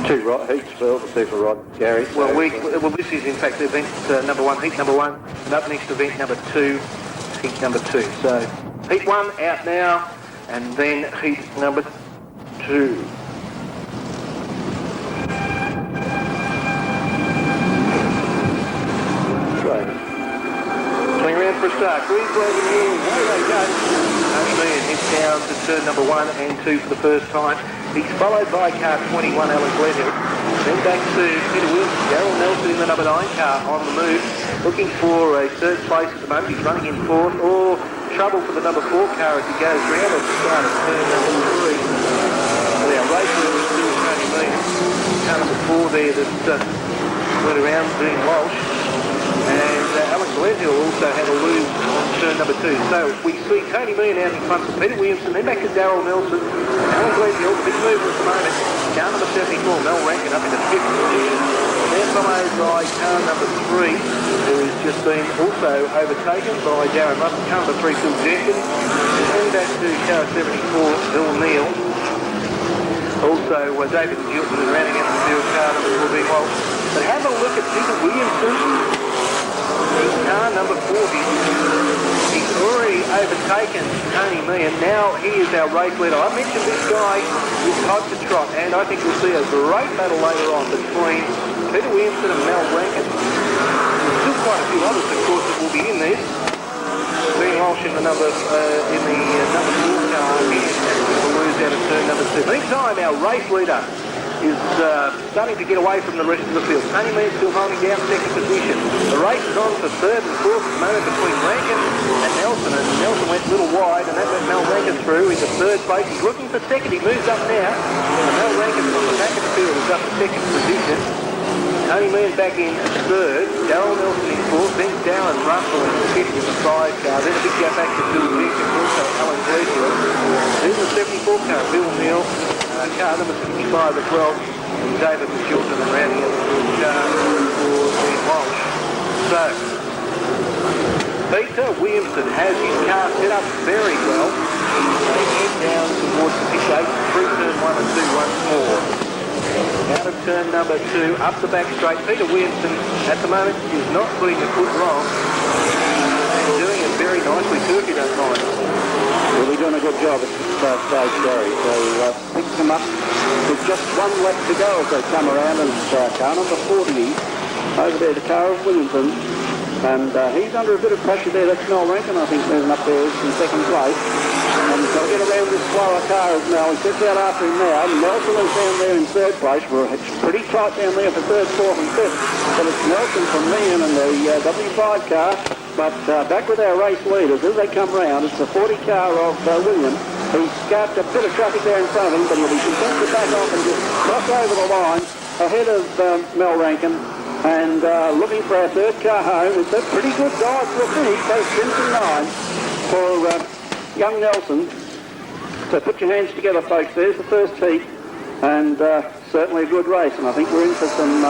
Two heats for super rod, Gary. Well, this is in fact event number 1, heat number 1, and up next event number 2, heat number 2. So heat 1 out now, and then heat number 2. Right. 20 round for a start. Green's roving in. Away they go. Only heads down to turn number 1 and 2 for the first time. He's followed by car 21, Alan Glenhill. Then back to Peter Wilson. Daryl Nelson in the number 9 car on the move, looking for a third place at the moment. He's running in fourth, or trouble for the number 4 car as he goes round at the start of turn number 3. Well, our race leader is still Tony Mead. Car number 4 there that went around Dean Walsh. And Alan Glenhill also had a lose on turn number 2. So we see Tony Meehan out in front of Peter Williamson, then back to Daryl Nelson. Alan Glenhill, big mover at the moment. Car number 74, Mel Rankin up into 5th position. They're followed by car number 3, who has just been also overtaken by Darren Russell. Car number 3, Phil Jenkins. Then back to car 74, Bill Neal. Also David Gilton is rounding out the field, car number 14, Walsh. But have a look at Peter Williamson. Car number 40. He's already overtaken Tony Meehan. Now he is our race leader. I mentioned this guy is hot to trot, and I think we'll see a great battle later on between Peter Williamson and Mel Rankin. There's still quite a few others, of course, that will be in this. Dean Walsh in the number 4 car here, and we'll lose out of turn number 2. Meantime, our race leader is starting to get away from the rest of the field. Tony Meehan still holding down second position. The race is on for third and fourth at the moment between Rankin and Nelson, and Nelson went a little wide, and that let Mel Rankin through into third place. He's looking for second. He moves up now, and Mel Rankin from the back of the field is up to second position. Tony Meehan back in third, Daryl Nelson in fourth, then Darren Russell in fifth with the 5 car, then a big gap back to Bill Jenkins, also Alan Glenhill. Then the 74 car, Bill Neal. Car number 65 as well, and David Chilton and rounding out the car for Dean Walsh. So, Peter Williamson has his car set up very well. They head down towards the pit gate through turn 1 and 2 once more. Out of turn number 2, up the back straight. Peter Williamson at the moment is not putting a foot wrong. And doing it very nicely too, if you don't mind. Well, we're doing a good job at this stage, Gary. So picks them up with just one lap to go as they come around, and car number 40 over there, the car of Williamson. And he's under a bit of pressure there. That's Mel Rankin, I think, moving up there in second place. And they'll get around this slower car as Mel. He sits out after him now. Nelson is down there in third place. It's pretty tight down there for third, fourth and fifth. But it's Nelson from Meehan and the W5 car. But back with our race leaders, as they come round, it's the 40 car of William. He's got a bit of traffic there in front of him, but he'll be content to back off and just cross over the line ahead of Mel Rankin. And looking for our third car home. It's a pretty good dive for a finish, both Simpson 9 for young Nelson. So put your hands together, folks. There's the first heat, and certainly a good race. And I think we're in for some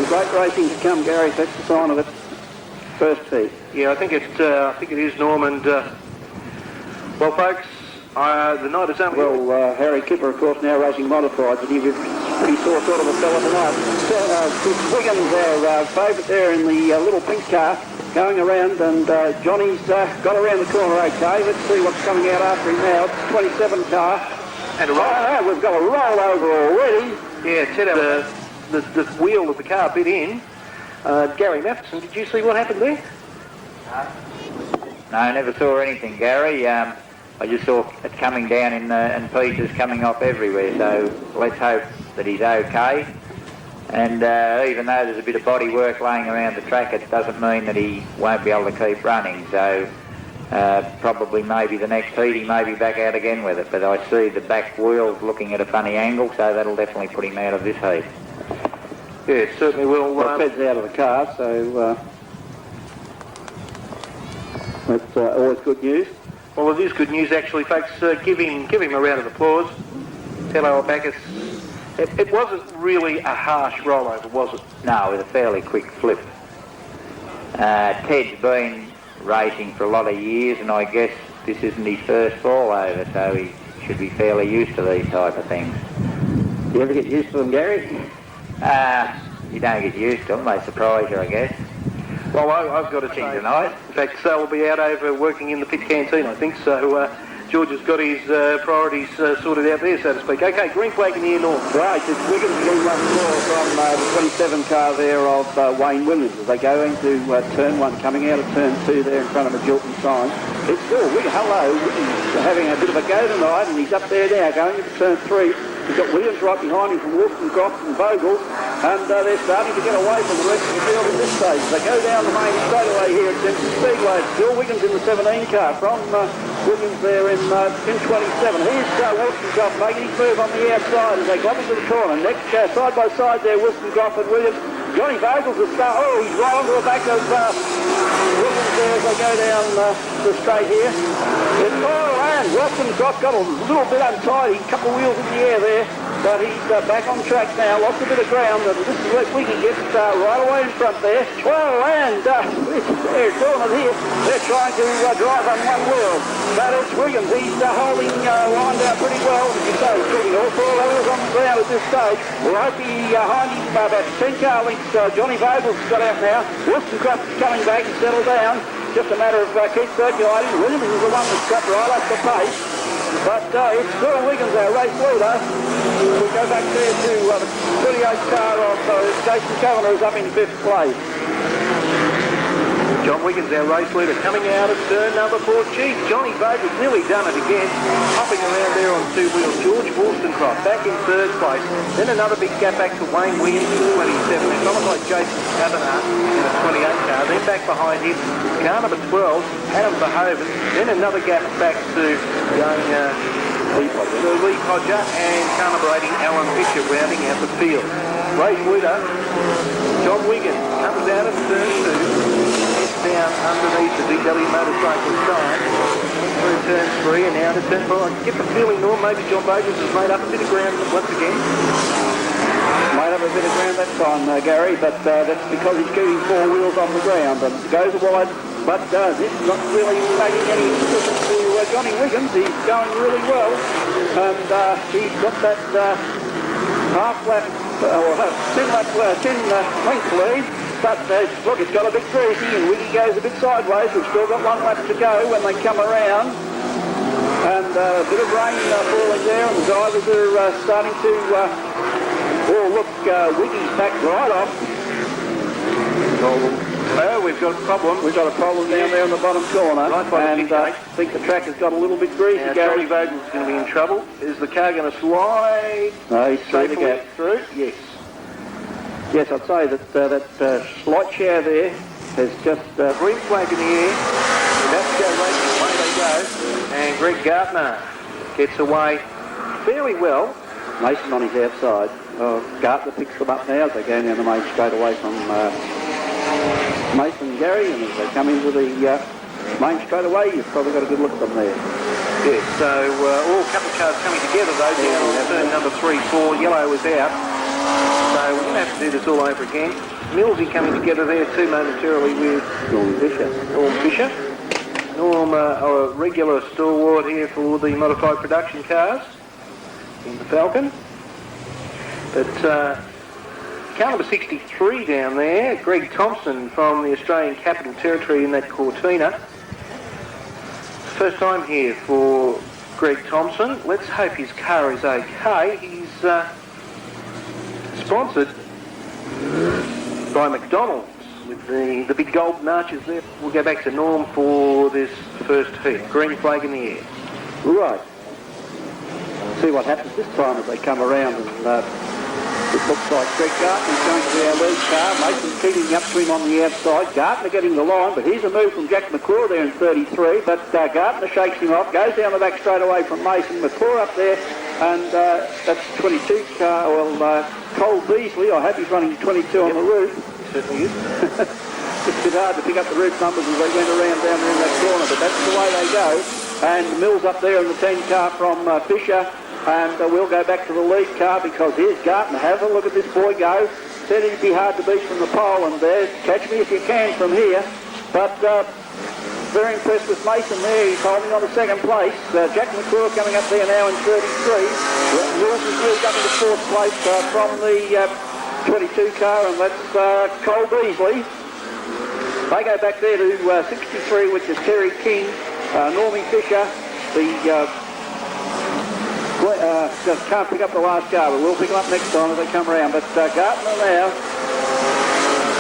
great racing to come, Gary. That's the sign of it. First heat. Yeah, I think it is, Norm. And well, folks, the night is only. Well, Harry Kipper, of course, now racing modified, but he saw sort of a fella tonight. Wiggins, our favourite there in the little pink car, going around, and Johnny's got around the corner okay. Let's see what's coming out after him now. It's 27 car. And a roll. We've got a rollover already. Yeah, Ted, the wheel of the car bit in. Gary Matheson, did you see what happened there? No, I never saw anything, Gary. I just saw it coming down and pieces coming off everywhere, so let's hope that he's okay. And even though there's a bit of body work laying around the track, it doesn't mean that he won't be able to keep running. So probably maybe the next heat he may be back out again with it. But I see the back wheels looking at a funny angle, so that'll definitely put him out of this heat. Yeah, it certainly will. Fed's out of the car, so that's always good news. Well, it is good news, actually, folks. Give him a round of applause. Hello, Bacchus. It wasn't really a harsh rollover, was it? No, it was a fairly quick flip. Ted's been racing for a lot of years, and I guess this isn't his first fall over, so he should be fairly used to these type of things. You ever get used to them, Gary? You don't get used to them, they surprise you, I guess. Well, I've got to say Tonight. In fact, Sal will be out over working in the pit canteen, I think, so George has got his priorities sorted out there, so to speak. Okay, green flag in the air north. Right, it's Wiggins blue 1-4 from the 27 car there of Wayne Williams as they go into turn 1, coming out of turn 2 there in front of a Jilton sign. It's still Wiggins, hello, Wiggins having a bit of a go tonight, and he's up there now going into turn 3. We've got Williams right behind him from Wollstonecroft and Bogle, and they're starting to get away from the rest of the field at this stage. They go down the main straightaway here at Simpson Speedway. Still Wiggins in the 17 car from Williams there in 27. Here's Wollstonecroft making his move on the outside as they got into the corner. Next side by side there, Wollstonecroft and Williams. Johnny Vogels is he's right onto the back of Williams there as they go down the straight here. It's all around. Wollstonecroft got a little bit untidy, a couple of wheels in the air there, but he's back on track now, lost a bit of ground, and this is where Wiggins gets right away in front there. Well, and they're doing it here. They're trying to drive on one wheel, but it's Wiggins. He's holding line down pretty well. As you say, he's putting all 4 levels on the ground at this stage. We'll hope behind him about 10 car lengths. Johnny Vogel's got out now. Wollstonecroft is coming back and settled down. Just a matter of keep circulating. Williams is the one that's got right up the pace. But it's still Wiggins, our race leader. We go back there to the 38 car of Jason Kavanagh, who's up in 5th place. John Wiggins, our race leader, coming out of turn number 4. Gee, Johnny Vogel's nearly done it again. Hopping around there on 2 wheels. George Wollstonecroft back in 3rd place. Then another big gap back to Wayne Williams in 27. Then followed by Jason Kavanagh in a 28 car. Then back behind him, car number 12, Adam Verhoeven. Then another gap back to Lee Podger and car number 80, Alan Fisher, rounding out the field. Race leader, John Wiggins, comes out of turn 2. Down underneath the VW motorcycle side, through turn 3 and now to turn 4. I get the feeling, Norm, maybe John Vogels has made up a bit of ground once again. Made up a bit of ground that time, Gary, but that's because he's keeping 4 wheels on the ground and goes wide. But this is not really making any difference to Johnny Wiggins. He's going really well, and he's got that half lap, or 10 length lead. But look, it's got a bit greasy and Wiggy goes a bit sideways. We've still got 1 lap to go when they come around. And a bit of rain falling there and the drivers are starting to... Wiggy's back right off. Oh, we've got a problem. We've got a problem down there in the bottom corner. Right by and I think the track has got a little bit greasy. Now, Johnny Vogel's going to be in trouble. Is the car going to slide? No, he's through the gap. Through? Yes. Yes, I'd say that slight shower there has just... green flag in the air. That's go racing. Away they go. And Greg Gartner gets away fairly well. Mason on his outside. Gartner picks them up now as they go down the main straight away from Mason and Gary, and as they come into the main straight away, you've probably got a good look at them there. Yes, so all a couple of cars coming together though, down on turn number 3, 4. Yellow was out. So we're going to have to do this all over again. Millsy coming together there too momentarily with Norm Fisher. Norm, a regular stalwart here for the modified production cars in the Falcon. But car number 63 down there, Greg Thompson from the Australian Capital Territory in that Cortina. First time here for Greg Thompson. Let's hope his car is okay. He's sponsored by McDonald's with the big golden arches there. We'll go back to Norm for this first heat. Green flag in the air. Right. See what happens this time as they come around, and it looks like Greg Gartner's going to be our lead car. Mason's keeping up to him on the outside. Gartner getting the line, but here's a move from Jack McClure there in 33, but Gartner shakes him off, goes down the back straight away from Mason. McClure up there, and that's 22 car, Cole Beasley. I hope he's running 22 on the roof. Certainly is. It's a bit hard to pick up the roof numbers as they went around down there in that corner, but that's the way they go. And Mills up there in the 10 car from Fisher, and we'll go back to the lead car because here's Gartner. Have a look at this boy go. Said he'd be hard to beat from the pole, and there's catch me if you can from here. But very impressed with Mason there. He's holding on to second place. Jack McClure coming up there now in 33. Mills has moved up into fourth place from the 22 car, and that's Cole Beasley. They go back there to 63, which is Terry King, Normie Fisher, just can't pick up the last car, but we'll pick them up next time as they come around. But Gartner now.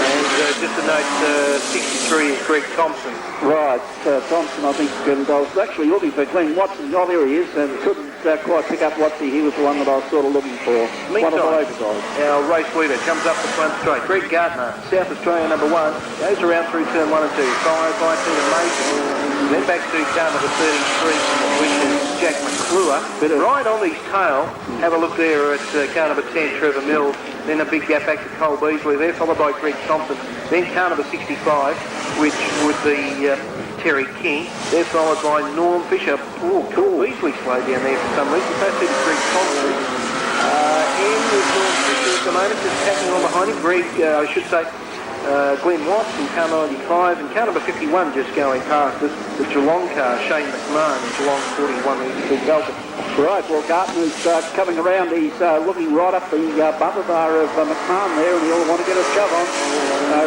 And just a note, 63 is Greg Thompson. Right, Thompson, I think, and I was actually looking for Glenn Watson. Oh, there he is, and couldn't quite pick up Watson. He was the one that I was sort of looking for. Meantime, our race leader comes up the front straight. Greg Gartner, South Australia number 1, goes around through turn 1 and 2, followed by Peter Mason. Then back to car number 33, which is Jack McClure. Right on his tail, have a look there at car number 10, Trevor Mills. Then a big gap back to Cole Beasley there, followed by Greg Thompson. Then car number 65, which would be Terry King. They're followed by Norm Fisher. Oh, Cole Beasley slowed down there for some reason. That's it, Greg Thompson. And with Norm Fisher at the moment, just tacking on behind him. I should say, Glenn Watts in car 95 and car number 51 just going past us. The Geelong car, Shane McMahon in Geelong 41, he's been belted. Right, well, Gartner's coming around. He's looking right up the bumper bar of McMahon there, and he'll want to get a shove on,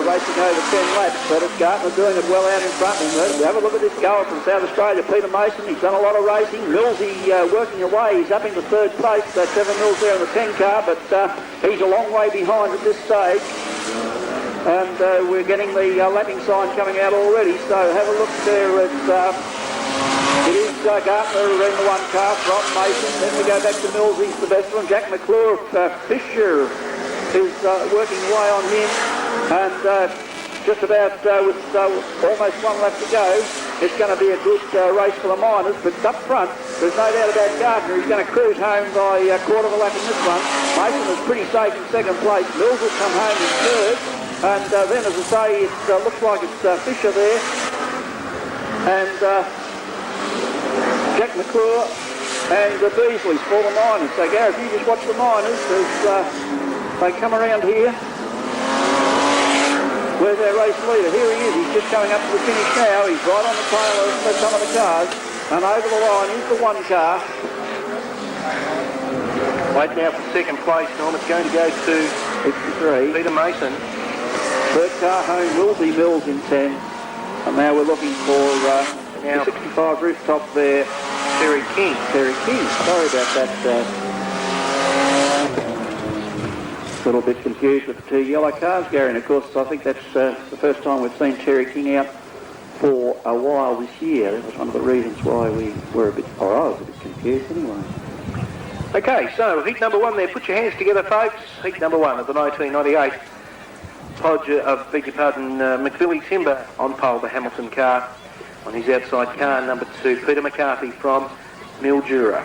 racing over 10 laps. But it's Gartner doing it well out in front of him. Have a look at this goal from South Australia, Peter Mason. He's done a lot of racing. Millsy working away. He's up into third place. Trevor Mills there in the 10 car, but he's a long way behind at this stage. And we're getting the lapping sign coming out already. So have a look there at... It is Gartner in the 1 car from Mason. Then we go back to Mills. He's the best one. Jack McClure, Fisher is working away on him. And just about with almost 1 lap to go, it's going to be a good race for the miners. But up front, there's no doubt about Gartner. He's going to cruise home by a quarter of a lap in this one. Mason is pretty safe in second place. Mills will come home in third. And then, as I say, it looks like it's Fisher there. And... Jack McClure and Beasley's for the miners. So Gareth, you just watch the miners as they come around here. Where's our race leader? Here he is. He's just coming up to the finish now. He's right on the tail of some of the cars. And over the line is the 1 car. Wait now for second place, Norm. It's going to go to 63. Peter Mason. Third car home will be Mills in 10. And now we're looking for the 65 rooftop there. Terry King. Sorry about that. A little bit confused with the 2 yellow cars, Gary. And of course, I think that's the first time we've seen Terry King out for a while this year. That was one of the reasons why we were a bit, or I was a bit confused anyway. Okay, so heat number 1 there. Put your hands together, folks. Heat number 1 of the 1998 McBilly Timber on pole, the Hamilton car. On his outside car, number 2, Peter McCarthy from Mildura.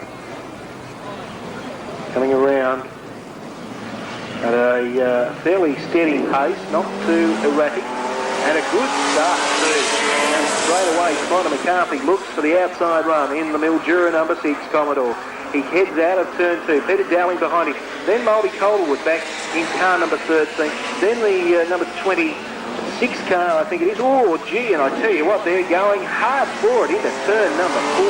Coming around at a fairly steady pace, not too erratic, and a good start too. And straight away, Peter McCarthy looks for the outside run in the Mildura number 6 Commodore. He heads out of turn 2. Peter Dowling behind him. Then Muldy Calderwood back in car number 13. Then the number 26 car, I think it is. Oh, gee, and I tell you what, they're going hard for it into turn number 4.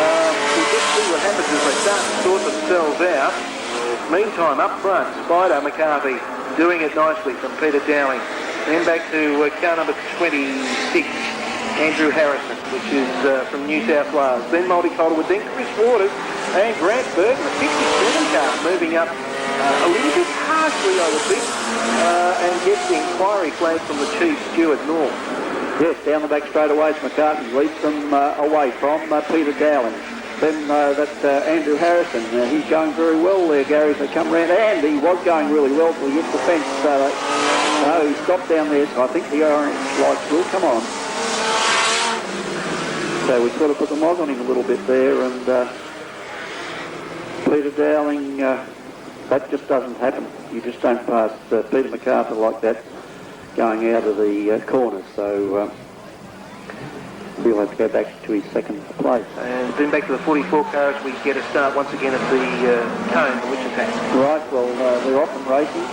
We'll just see what happens as they start to sort themselves out. Meantime, up front, Spider McCarthy doing it nicely from Peter Dowling. Then back to car number 26. Andrew Harrison, which is from New South Wales. Then Muldy Calderwood, then Chris Waters and Grant Burton, the 57 car, moving up a little bit harshly, I would think, and gets the inquiry flag from the chief steward, Norm. Yes, down the back straight away, McCartney leads them away from Peter Dowling. Then Andrew Harrison, he's going very well there, Gary, as they come round. And he was going really well till he hit the fence. No, he stopped down there, so I think the orange lights will come on. So we sort of put the mod on him a little bit there, and Peter Dowling, that just doesn't happen. You just don't pass Peter McCarthy like that going out of the corner. So he'll have to go back to his second place. And then back to the 44 car as we get a start once again at the cone, the Wichita. Right, well, they're off and racing,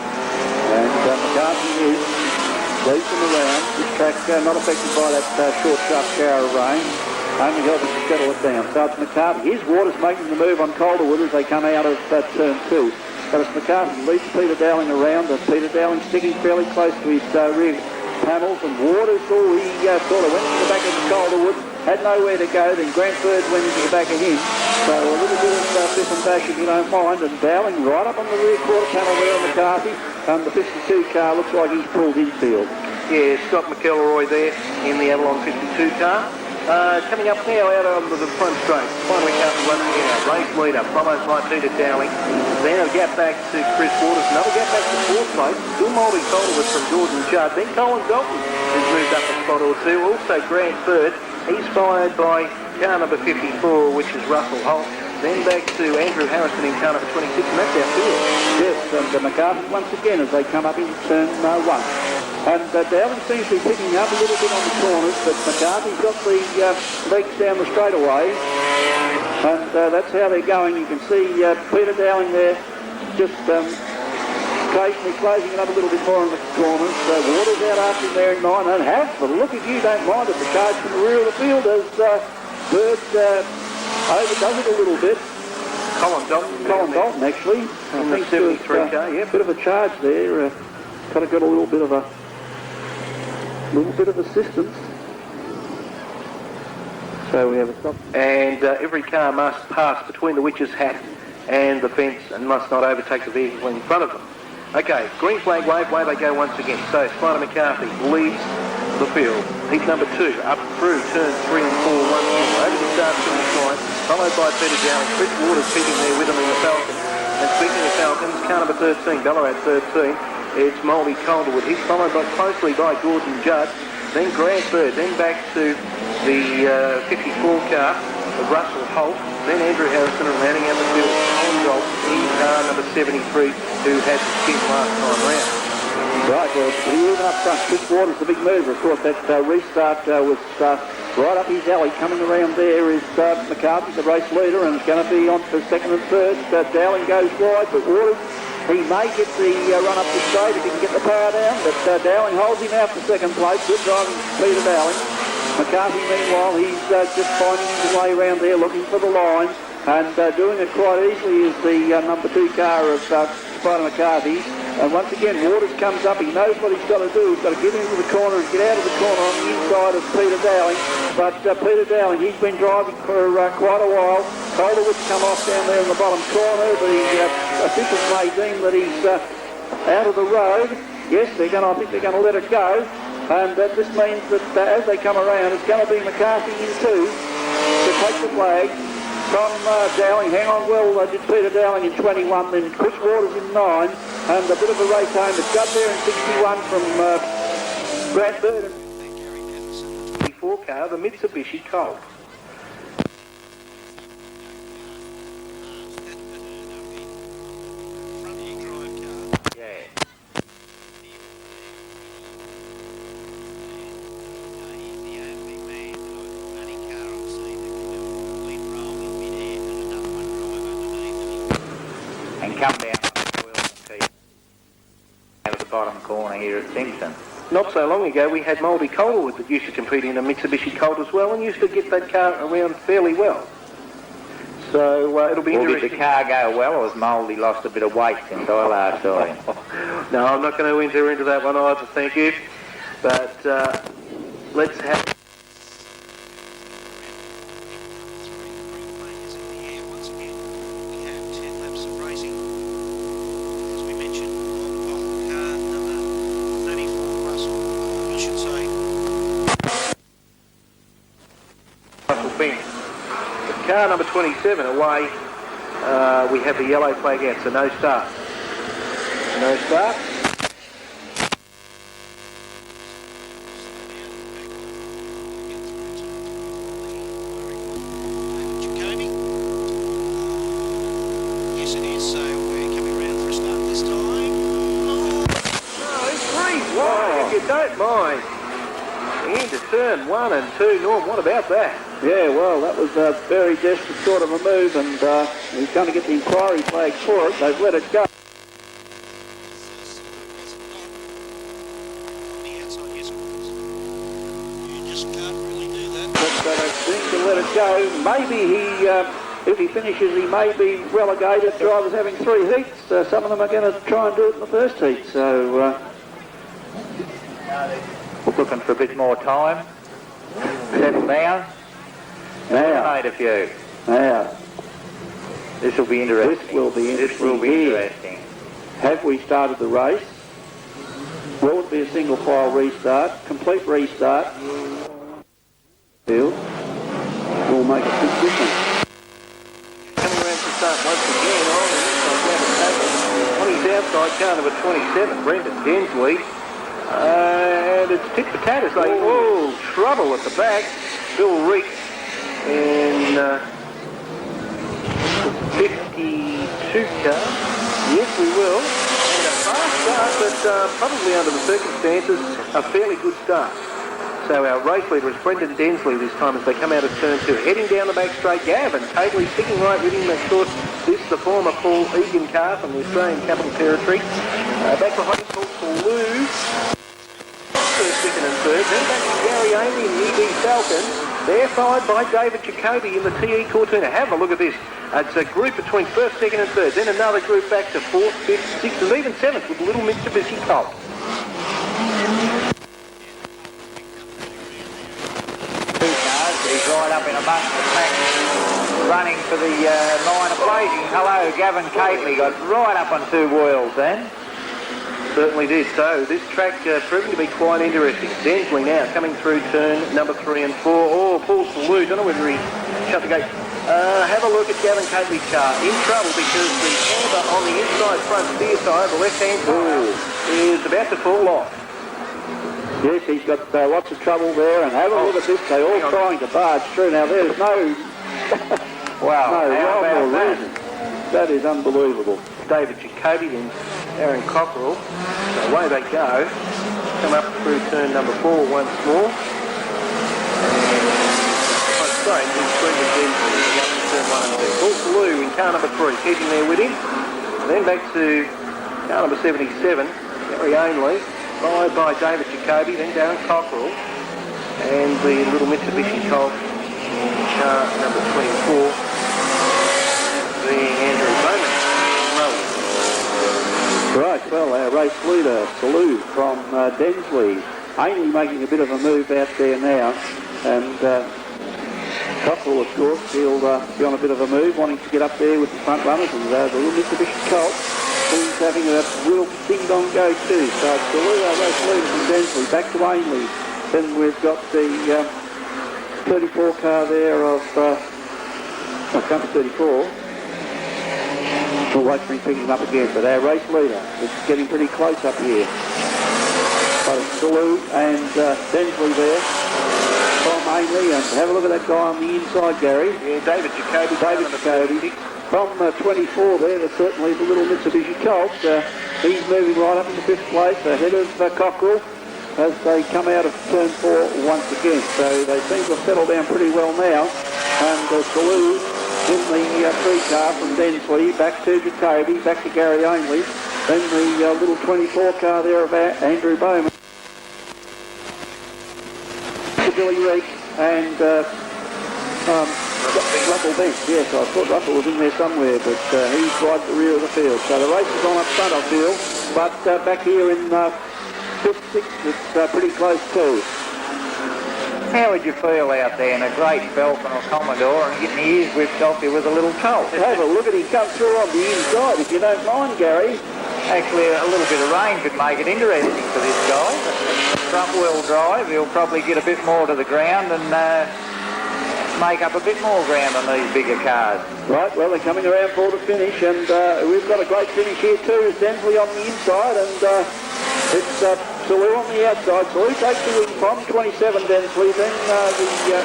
and McCarthy is leads them around. This track not affected by that short, sharp shower of rain. Only helping to settle it down. So it's McCarthy. Here's Waters making the move on Calderwood as they come out of turn 2. But it's McCarthy leads Peter Dowling around, and Peter Dowling sticking fairly close to his rear panels, and Waters, he sort of went to the back of Calderwood, had nowhere to go, then Grant Bird went into the back of him. So a little bit of biff and bash if you don't mind, and Dowling right up on the rear quarter panel there on McCarthy. The 52 car looks like he's pulled infield. Yeah, Scott McElroy there in the Avalon 52 car. Coming up now out onto the front straight. Finally McCarthy running out. Race leader, followed by Peter Dowling. Then a gap back to Chris Waters. Another gap back to fourth place. Still Moldy Calderwood from Gordon Judd. Then Colin Dalton has moved up a spot or two. Also Grant Bird. He's followed by car number 54, which is Russell Holt. Then back to Andrew Harrison in car number 26, and that's our field. Yes, and McCarthy once again as they come up into turn 1. And Dowling seems to be picking up a little bit on the corners, but McCarthy's got the legs down the straightaway, and that's how they're going. You can see Peter Dowling there just occasionally closing it up a little bit more on the corners. Waters out after him there in 9, and Harris, but look if you don't mind it, the charge from the rear of the field as Bird overdoes it a little bit. Colin Dalton actually. In the 73 car, yeah. Bit of a charge there. Kind of got a little bit of assistance. So we have a stop. And every car must pass between the witch's hat and the fence and must not overtake the vehicle in front of them. Okay, green flag wave, away they go once again. So Spider McCarthy leads the field. Heat number 2 up through turn 3 and 4 once more. Over the start finish line, followed by Peter Dowling. Chris Waters keeping there with him in the Falcon. And speaking of Falcons, car number 13, Ballarat 13. It's Moldy Calderwood. He's followed closely by Gordon Judd, then Grant Bird, then back to the 54 car of Russell Holt, then Andrew Harrison, and rounding out the field, Colin Dalton in car number 73, who had the skip last time round. Right, well, even up front, Chris Waters, the big mover. Of course, that restart was right up his alley. Coming around there is McCarthy, the race leader, and it's going to be on for second and third. Dowling goes wide, but Waters, he may get the run up the straight if he can get the power down, but Dowling holds him out for second place. Good driving Peter Dowling. McCarthy, meanwhile, he's just finding his way around there, looking for the line, and doing it quite easily is the number 2 car of Spider McCarthy. And once again, Waters comes up. He knows what he's got to do. He's got to get into the corner and get out of the corner on the inside of Peter Dowling. But Peter Dowling, he's been driving for quite a while. Calderwood's come off down there in the bottom corner. The officials may deem that he's out of the road. Yes, I think they're going to let it go. And this means that as they come around, it's going to be McCarthy in 2 to take the flag from Dowling. Hang on well, did Peter Dowling in 21, then Chris Waters in 9, and a bit of a race home. It's Judd there in 61 from Grant Bird. 54 car, the Mitsubishi Colt. Come down out of the bottom corner here at Simpson. Not so long ago we had Moldy Calderwood that used to compete in a Mitsubishi Colt as well and used to get that car around fairly well. So it'll be interesting. Did the car go well, or has Moldy lost a bit of weight since I last saw him? No, I'm not going to enter into that one either, thank you. But let's have... Car number 27 away, we have the yellow flag out, so no start. No start. Yes it is, so we're coming around for a start this time. Oh, it's 3 wide, if you don't mind. Into turn 1 and 2, Norm, what about that? Yeah, well, that was a very desperate sort of a move, and he's going to get the inquiry flag for it. They've let it go. just can't really do that. But I seem to let it go. Maybe if he finishes, he may be relegated. Drivers having 3 heats. Some of them are going to try and do it in the first heat. So We're looking for a bit more time. Settle down. Eliminate a few. now, This will be interesting. this will be interesting. This will be here. interesting. Have we started the race? Will it be a single file restart? Complete restart? Field will make a big difference. Coming around to start once again on his outside car number 27, Brendan Densley. And it's tit for tat as they, trouble at the back. Bill Reek in 52 car. Yes, we will. And a fast start, but probably under the circumstances, a fairly good start. So our race leader is Brendan Densley this time as they come out of turn 2. Heading down the back straight, Gavin Tabley sticking right with him. Of course, this is the former Paul Egan car from the Australian Capital Territory. Back behind him, Paul Lou. First, second and third. Then back to Gary Amy in the EB Falcon. They're followed by David Jacoby in the TE Cortina. Have a look at this. It's a group between first, second and third. Then another group back to fourth, fifth, sixth and even seventh with little Mitsubishi Colt. He's right up in amongst the pack, running for the line of blazing. Hello, Gavin Cately got right up on 2 wheels then. Certainly did. So this track proving to be quite interesting. Densley now coming through turn number 3 and 4. Oh, Paul Salou, don't know whether he shut the gate. Have a look at Gavin Cately's car. In trouble because the camber on the inside front steer tire, the left-hand tire, is about to fall off. Yes, he's got lots of trouble there, and have a look at this. They're all trying to barge through. Now, there's no Wow, no how rhyme or about that? reason. That is unbelievable. David Jacoby, then Aaron Cockerell. So away they go. Come up through turn number 4 once more. Sorry, Brendan Densley up to turn 1 and 2. Paul Salou in car number 3, keeping there with him. And then back to car number 77, Gary Ainley, followed by David Jacoby, then Darren Cockerell, and the little Mitsubishi Colt, car number 24, being Andrew Bowman. Right, well, our race leader, Salou from Densley. Ainley making a bit of a move out there now, and Cockerell, of course, he'll be on a bit of a move, wanting to get up there with the front runners, and the little Mitsubishi Colt, he's having a real ding-dong go too. So it's Salou, our race leader from Densley, back to Ainley. Then we've got the 34 car there of, comes 34. We'll wait for him picking him up again, but our race leader is getting pretty close up here. But it's Salou and Densley there from Ainley, and have a look at that guy on the inside, Gary. Yeah, David Jacoby. David Jacoby. From 24 there, there's certainly the little Mitsubishi Colt. He's moving right up into 5th place ahead of Cockerell as they come out of turn 4 once again. So they seem to have settled down pretty well now. And Salou in the 3 car from Densley, back to Jacoby, back to Gary Ainley. Then the little 24 car there of Andrew Bowman. Billy Reek and Russell Bench. Yes, I thought Russell was in there somewhere, but he's right at the rear of the field. So the race is on up front, I feel. But back here in 5th, 6th, it's pretty close too. How would you feel out there in a great Falcon or Commodore and getting the ears whipped off you with a little Colt? Have a look at him come through on the inside, if you don't mind, Gary. Actually, a little bit of rain could make it interesting for this guy. Front-wheel drive, he'll probably get a bit more to the ground and make up a bit more ground on these bigger cars. Right, well, they're coming around for the finish, and we've got a great finish here too. It's Densley on the inside, and it's Salou on the outside. Salou takes the win from 27 Densley, then the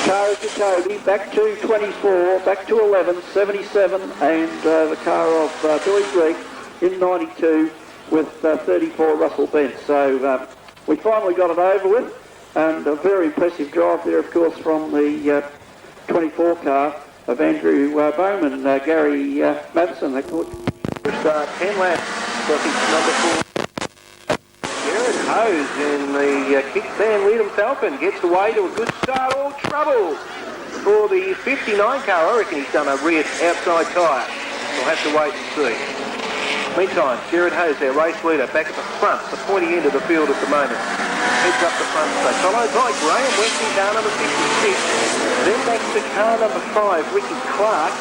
car of Jacoby, back to 24, back to 11, 77, and the car of Billy Reek in 92 with 34 Russell Bench. So we finally got it over with, and a very impressive drive there, of course, from the 24 car of Andrew Bowman, Gary Madison. Start 10 laps, number 4. Jared Hose in the kickstand lead himself and gets away to a good start. All trouble for the 59 car. I reckon he's done a rear outside tyre. We'll have to wait and see. Meantime, Jared Hose, our race leader, back at the front, the pointy end of the field at the moment. Heads up the front straight, followed by Graham West in car number 56. Then back to car number 5, Ricky Clark.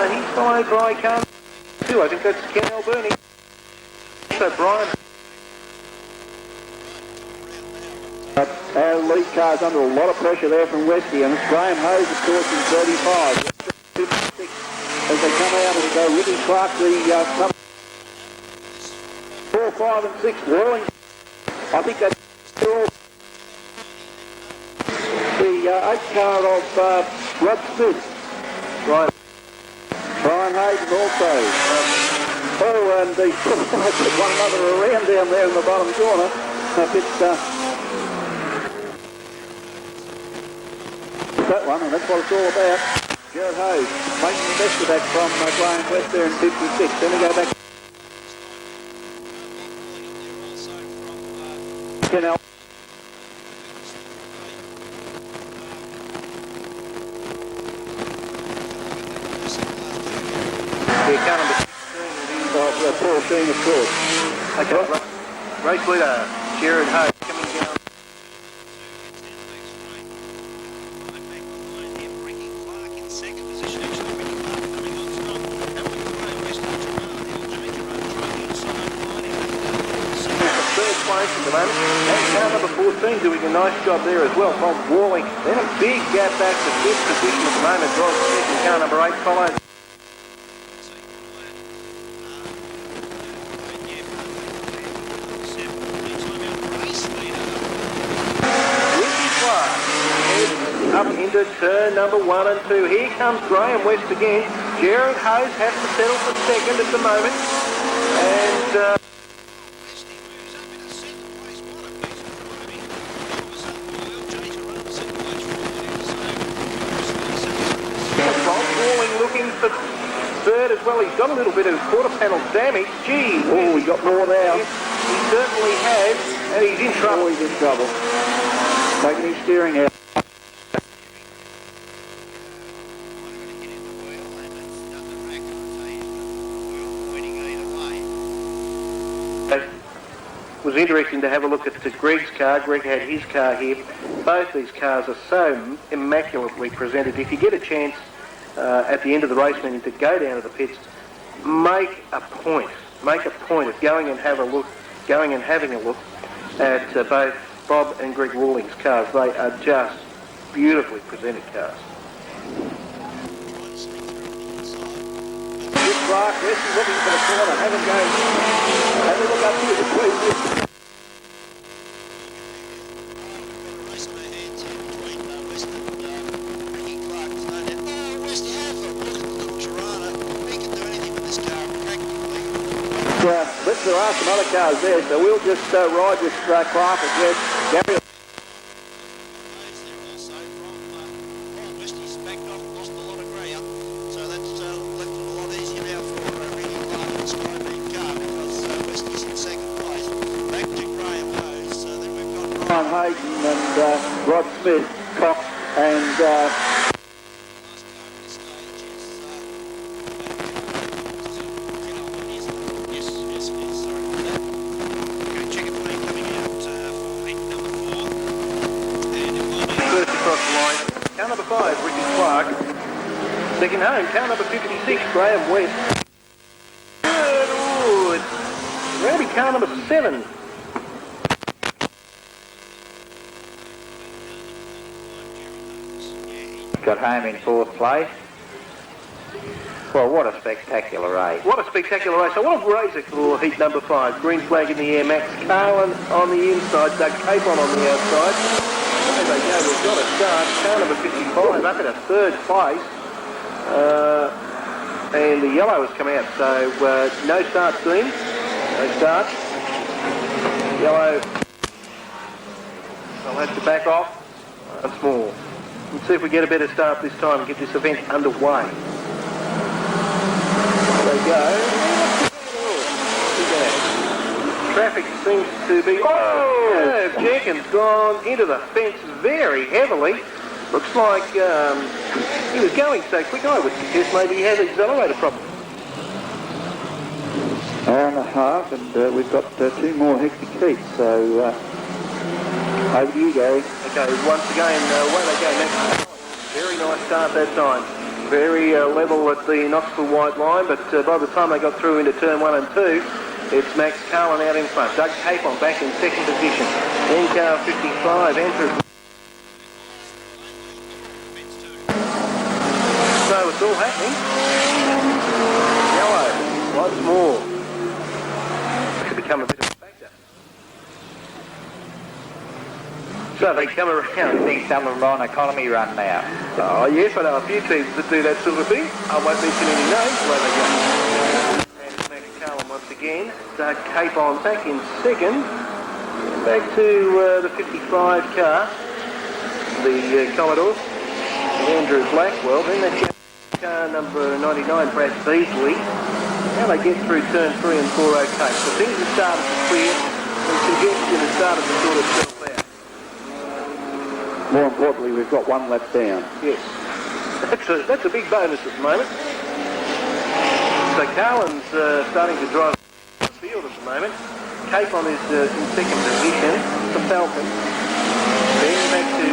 He's followed by car number 2. I think that's Ken Alberni. So Brian. Our lead car's under a lot of pressure there from Westy, and it's Graham Hose, of course, in 35. 56 as they come out and go. Ricky Clark, the 4, 5 and 6 whirling. I think that's all. The 8 car of Rod Smith. Right. Brian Hayden also. And the one another around down there in the bottom corner. A bit, that one, and that's what it's all about. Jared Hose making the best of that from Graham West there in 56. Then we go back. Kennel. Here comes Paul Sheen, of course. okay, race leader Jared Hose coming down. At the moment, and car number 14 doing a nice job there as well from Walling. Then a big gap back to 5th position at the moment. Rod Smith and car number 8 follows. Ricky Clark heads up into turn number 1 and 2. Here comes Graham West again. Jared Hose has to settle for second at the moment. And looking for third as well. He's got a little bit of quarter panel damage. Gee, oh, he got more now. He certainly has, and he's in trouble. Oh, he's in trouble. Taking his steering out. It was interesting to have a look at Greg's car. Greg had his car here. Both these cars are so immaculately presented. If you get a chance at the end of the race meeting to go down to the pits, make a point of going and having a look at both Bob and Greg Walling's cars. They are just beautifully presented cars. Good Clark, yes, he's looking for the corner. Have a look up here between this. But there are some other cars there, so we'll just ride this Clark again. Gary. Brian Hayden and Rod Smith, Cox and car number 5, Ricky Clark. Second home, car number 56, Graham West. Good, ooh, it's going to be car number 7. Got home in 4th place. Well, what a spectacular race. What a spectacular race. So what a race for heat number 5. Green flag in the air, Max Carlin on the inside, Doug Capon on the outside. There they go, we've got a start. Car number 55 up in a 3rd place. And the yellow has come out, so no start seen. No start. Yellow, they'll have to back off once more. Let's see if we get a better start this time and get this event underway. There they go. Traffic seems to be... Oh! Jenkins gone into the fence very heavily. Looks like he was going so quick, I would suggest maybe he has an accelerator problem. Hour and a half, and we've got 2 more hectic heats, so over to you, Gary. Okay, once again, away they go next. Very nice start that time. Very level at the Knoxville white line, but by the time they got through into turn 1 and 2, it's Max Carlin out in front. Doug Capon back in second position. Then car 55 enters. So it's all happening. Yellow, once more. Could become a bit of a factor. So they come around. I think some of them are on economy run now. Oh yes, I know a few teams that do that sort of thing. I won't mention any names. Where they go. And it's Max Carlin once again. Doug Capon back in second. Back to the 55 car. The Commodore. Andrew Blackwell. Then they car number 99, Brad Beasley. Now they get through turn 3 and 4 okay. So things have started to clear and congestion has started to sort itself out. More importantly, we've got 1 lap down. Yes. That's a big bonus at the moment. So Carlin's starting to drive the field at the moment. Capon is in second position. The Falcon. Then back to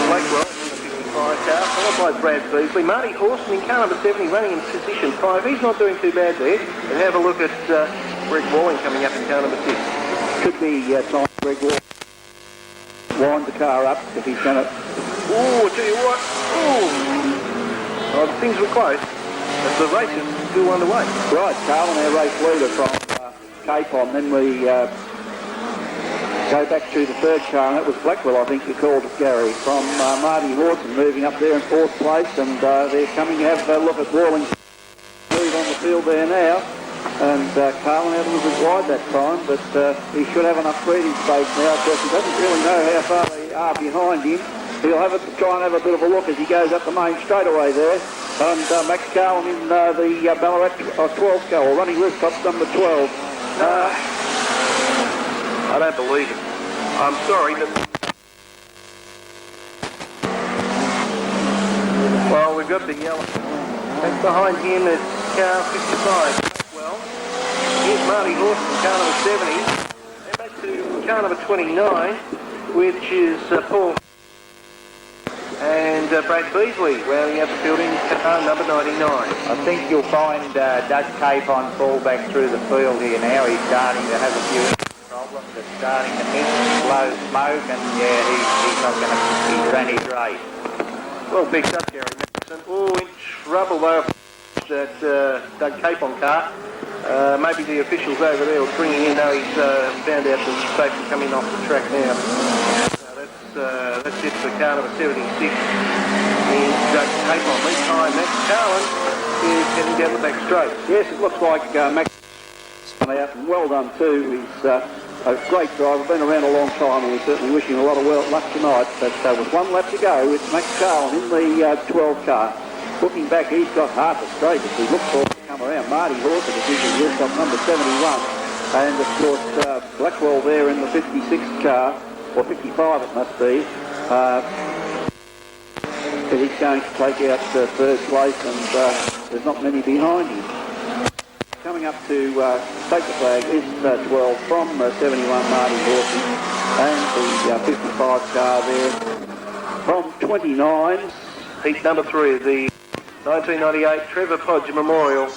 Blackwell. Car, followed by Brad Beasley. Marty Horston in car number 70 running in position 5. He's not doing too bad there. And have a look at Greg Walling coming up in car number 6. Could be time Greg Walling wind the car up if he's going to... Oh, I tell you what. Oh, things were close. But the race is still underway. Right, Carlin, our race leader from Capon. Then we go back to the 3rd car, and that was Blackwell, I think you called it, Gary, from Marty Horton moving up there in 4th place, and they're coming to have a look at Walling's lead on the field there now, and Carlin out a little bit wide that time, but he should have enough breathing space now, because he doesn't really know how far they are behind him. He'll have try and have a bit of a look as he goes up the main straightaway there, and Max Carlin in the Ballarat 12 car, or running rooftops number 12. I don't believe it. I'm sorry, but... Well, we've got the yellow. Back behind him is car 55. Well, here's Marty Horton, car number 70. And back to car number 29, which is Paul and Brad Beasley rounding out the field in car number 99. I think you'll find Doug Capon fall back through the field here now. He's starting to have a few problems. It's starting to mix, blow smoke, and yeah, he's not going to... He's ran his race. Well picked up, Gary Matheson. Oh, in trouble though. That Doug Capon car. Maybe the officials over there will bring him in. No, he's found out the safety coming off the track now. That's it for car number 76. Is Doug Capon. Meantime, Max Carlin is heading down the back straight. Yes, it looks like Max out, and well done too. He's a great driver, been around a long time, and we certainly wish him a lot of luck tonight. But with 1 lap to go, it's Max Carlin in the 12 car. Looking back, he's got half a straight as he looks for to come around. Marty Horton, division rooftop number 71, and of course Blackwell there in the 56 car, or 55 it must be. He's going to take out 3rd place, and there's not many behind him. Coming up to take the flag is 12 from 71 Marty Horton, and the 55 car there from 29. Heat number 3 of the 1998 Trevor Podge Memorial.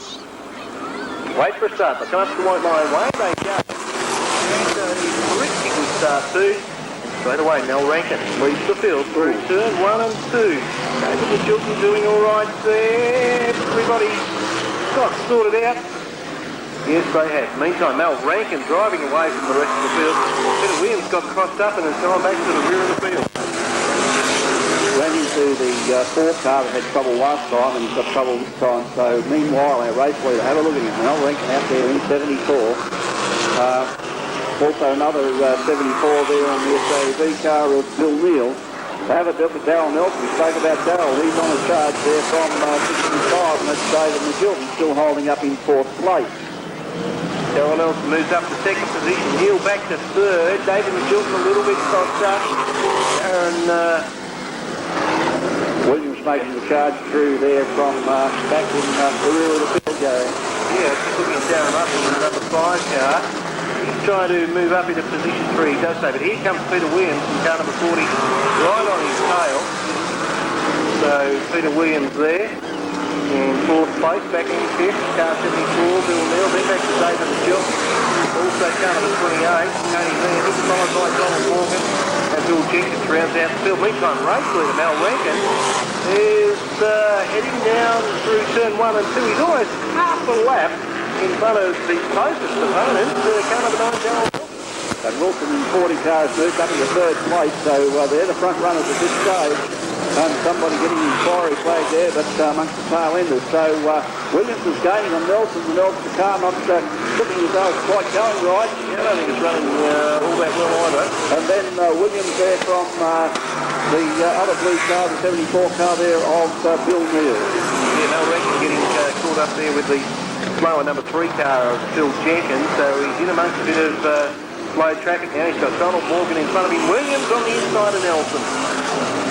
Wait for a start. They come up to the white line. Way they go. And a terrific good start too. Straight away, Mel Rankin leads the field through turn 1 and 2. David Magilton doing all right there. Everybody's got sorted out. Yes, they have. Meantime, Mel Rankin driving away from the rest of the field. Peter Williams got crossed up and has gone back to the rear of the field. Ran into the 4th car that had trouble last time, and he's got trouble this time. So meanwhile, our race leader, have a look at him. Mel Rankin out there in 74. Also another 74 there on the SAV car of Bill Neal. They have a bit with Darryl Nelson. We spoke about Darryl. He's on a charge there from 65, and that's David Magilton still holding up in 4th place. Darryl Nelson moves up to second position. Neil back to third. David McGilton a little bit faster. Aaron Williams making the charge through there from back in the rear of the field going. yeah, just looking at Darren Russell in the number 5 car. He's trying to move up into position 3, he does so, but here comes Peter Williams in car number 40, right on his tail. So Peter Williams there in 4th place, back in 5th, car 74, Bill Neal, then back to David McGilton. Also car number 28, Tony Leonard, followed by Donald Morgan, and Bill Jenkins rounds out the field. Meantime, race leader Mal Rankin is heading down through turn 1 and 2. He's almost half a lap in front of the closest opponent, car number 9, Darryl Wilson. And Wilson in 40 cars moved up into 3rd place, so they're the front runners at this stage. And somebody getting the inquiry flag there, but amongst the tail enders. So Williams is gaining on Nelson. The Nelson car not looking as though it's quite going right. Yeah, I don't think it's running all that well either. And then Williams there from the other blue car, the 74 car there of Bill Neal. Yeah, Mel Rankin getting caught up there with the slower number 3 car of Phil Jenkins, so he's in amongst a bit of slow traffic now. He's got Donald Morgan in front of him. Williams on the inside of Nelson.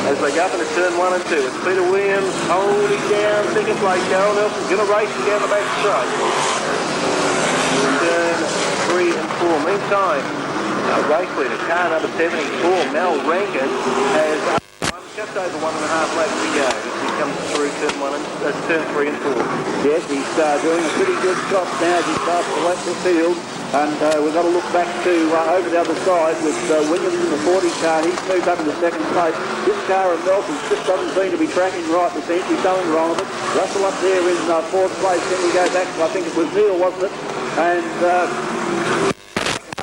As they go up into turn 1 and 2, it's Peter Williams holding down second place. Darryl Nelson's going to race him down the back straight. Turn 3 and 4. Meantime, race leader, car number 74, Mel Rankin, has just over 1.5 laps to go. He comes through turn 3 and 4. Yes, he's doing a pretty good job now as he starts to left the field. And we've got to look back to over the other side with Williams in the 40 car. He's moved up into 2nd place. This car of Nelson's just doesn't seem to be tracking right. There seems to be something wrong with it. Russell up there in 4th place. Then we go back to, I think it was Neil, wasn't it? And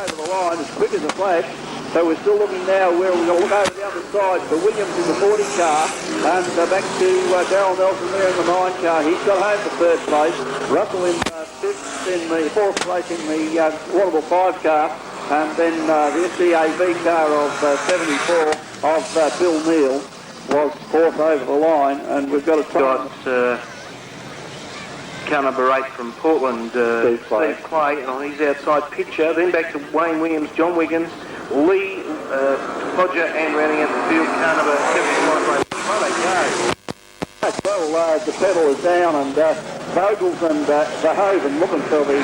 over the line as quick as a flash. So we're still looking now where we're going to look over the other side for Williams in the 40 car and back to Darryl Nelson there in the 9 car. He's got home for 3rd place. Russell in 5th, in the 4th place in the Waterville 5 car, and then the SDAV car of 74 of Bill Neal was 4th over the line, and we've got a time. Car number 8 from Portland, Steve Clay, and he's outside picture. Then back to Wayne Williams, John Wiggins, Lee Podger, and rounding out the field, car number 71. Well, they go. Well, the pedal is down, and Vogels and Verhoeven looking for the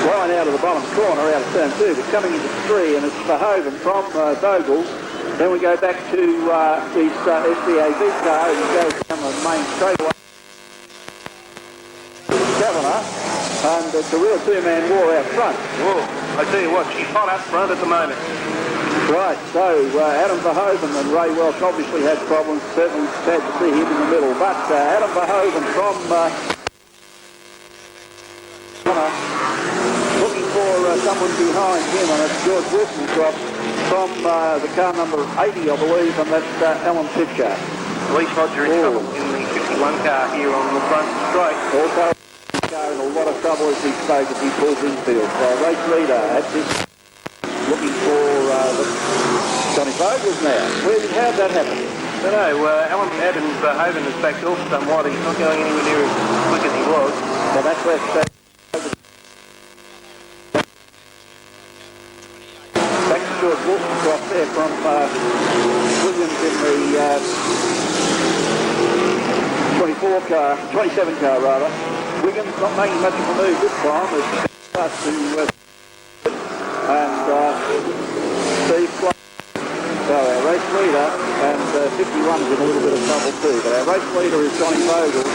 line out of the bottom corner out of turn 2, but coming into 3, and it's Verhoeven from Vogels. Then we go back to his SDAV car, and he goes down the main straightaway. And it's a real 2-man war out front. Oh, I tell you what, she's hot up front at the moment. Right, so Adam Verhoeven and Ray Welch obviously had problems. Certainly sad to see him in the middle. But Adam Verhoeven from looking for someone behind him, and it's George Wilson's got from the car number 80, I believe, and that's Alan Pitchard. Lee Podger in trouble in the 51 car here on the front straight. Also, in a lot of trouble as he spoke as he pulls infield. So race leader at this, looking for Johnny Vogels now. How'd that happen? I don't know. Adam Verhoeven has backed off somewhat. He's not going anywhere near as quick as he was. Well, that's where back to George Wilson cross there from Williams in the 27 car rather. Wiggins not making much of a move this time as he starts to and Steve Clark. So our race leader and 51 is in a little bit of trouble too, but our race leader is Johnny Vogel.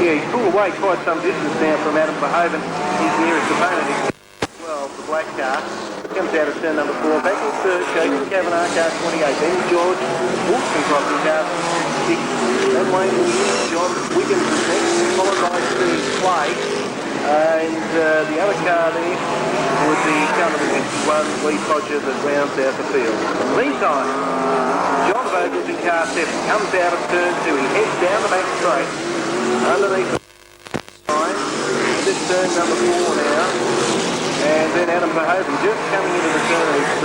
Yeah, he's pulled away quite some distance now from Adam Verhoeven, his nearest opponent. Well, the black car comes out of turn number 4, back in third, Jason Kavanagh, car 28, then George Wilson crossing car 6, then Wayne Williams, John Wiggins is next, followed by Steve Clay, and the other car there would be car number 51, Lee Podger, that rounds out the field. In the meantime, John Vogels in car 7 comes out of turn 2, he heads down the back straight, underneath the line, this turn number 4 now. And then Adam Verhoeven just coming into the turn. It's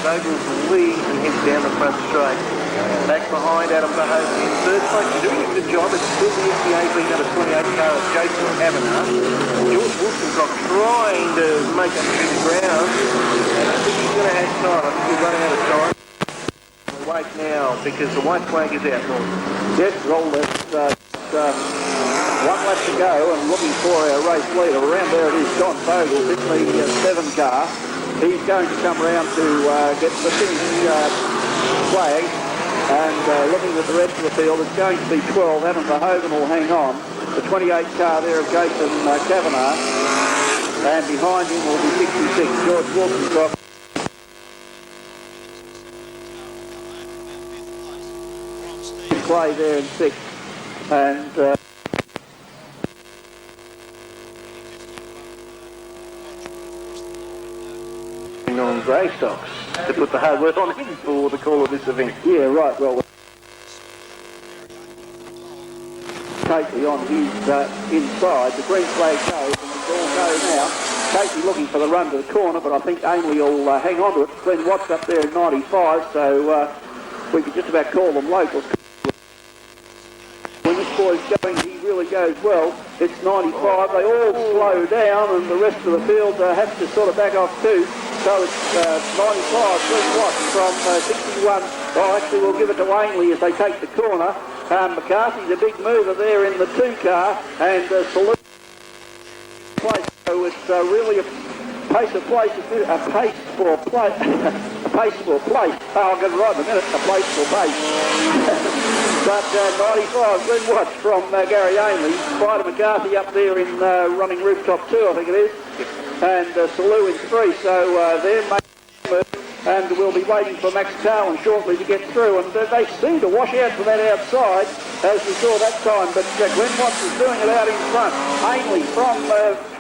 Vogel's lead and heads down the front straight. Back behind Adam Verhoeven in third place. He's doing a good job. It's still the FBAV number 28 car of Jason Kavanagh. George Wilson's trying to make up through the ground. And I think he's going to have time. I think he's running out of time. We'll wait now because the white flag is out. Yes, well, there's one lap to go and looking for our race leader. Around there it is John Vogel in the 7 car. He's going to come around to get the finish flag. And looking at the rest of the field, it's going to be 12. Adam Verhoeven will hang on. The 28 car there of Jason Kavanagh. And behind him will be 66. George Wilson's got Clay there in 6th. And on grey stocks to put the hard work on him for the call of this event. yeah, right, well, Casey on his inside, the green flag goes and it's all go now. Casey looking for the run to the corner, but I think Ainley will hang on to it. Glenn Watts up there in 95, so we could just about call them locals. When this boy's going, he really goes well. It's 95, they all slow down and the rest of the field has to sort of back off too. So it's 95, Glenn Watts from 61. Oh, actually we'll give it to Ainley as they take the corner. McCarthy's a big mover there in the 2 car and Salute place. So it's really a pace for place. A pace for place. A pace for place. Oh, I'll get it right in a minute. A place for pace. But 95, Glenn Watts from Gary Ainley. Spider McCarthy up there in running rooftop 2, I think it is. And Salou in 3. So they're making and we'll be waiting for Max Carlin shortly to get through. And they seem to wash out to that outside, as we saw that time. But Glenn Watts is doing it out in front. Ainley from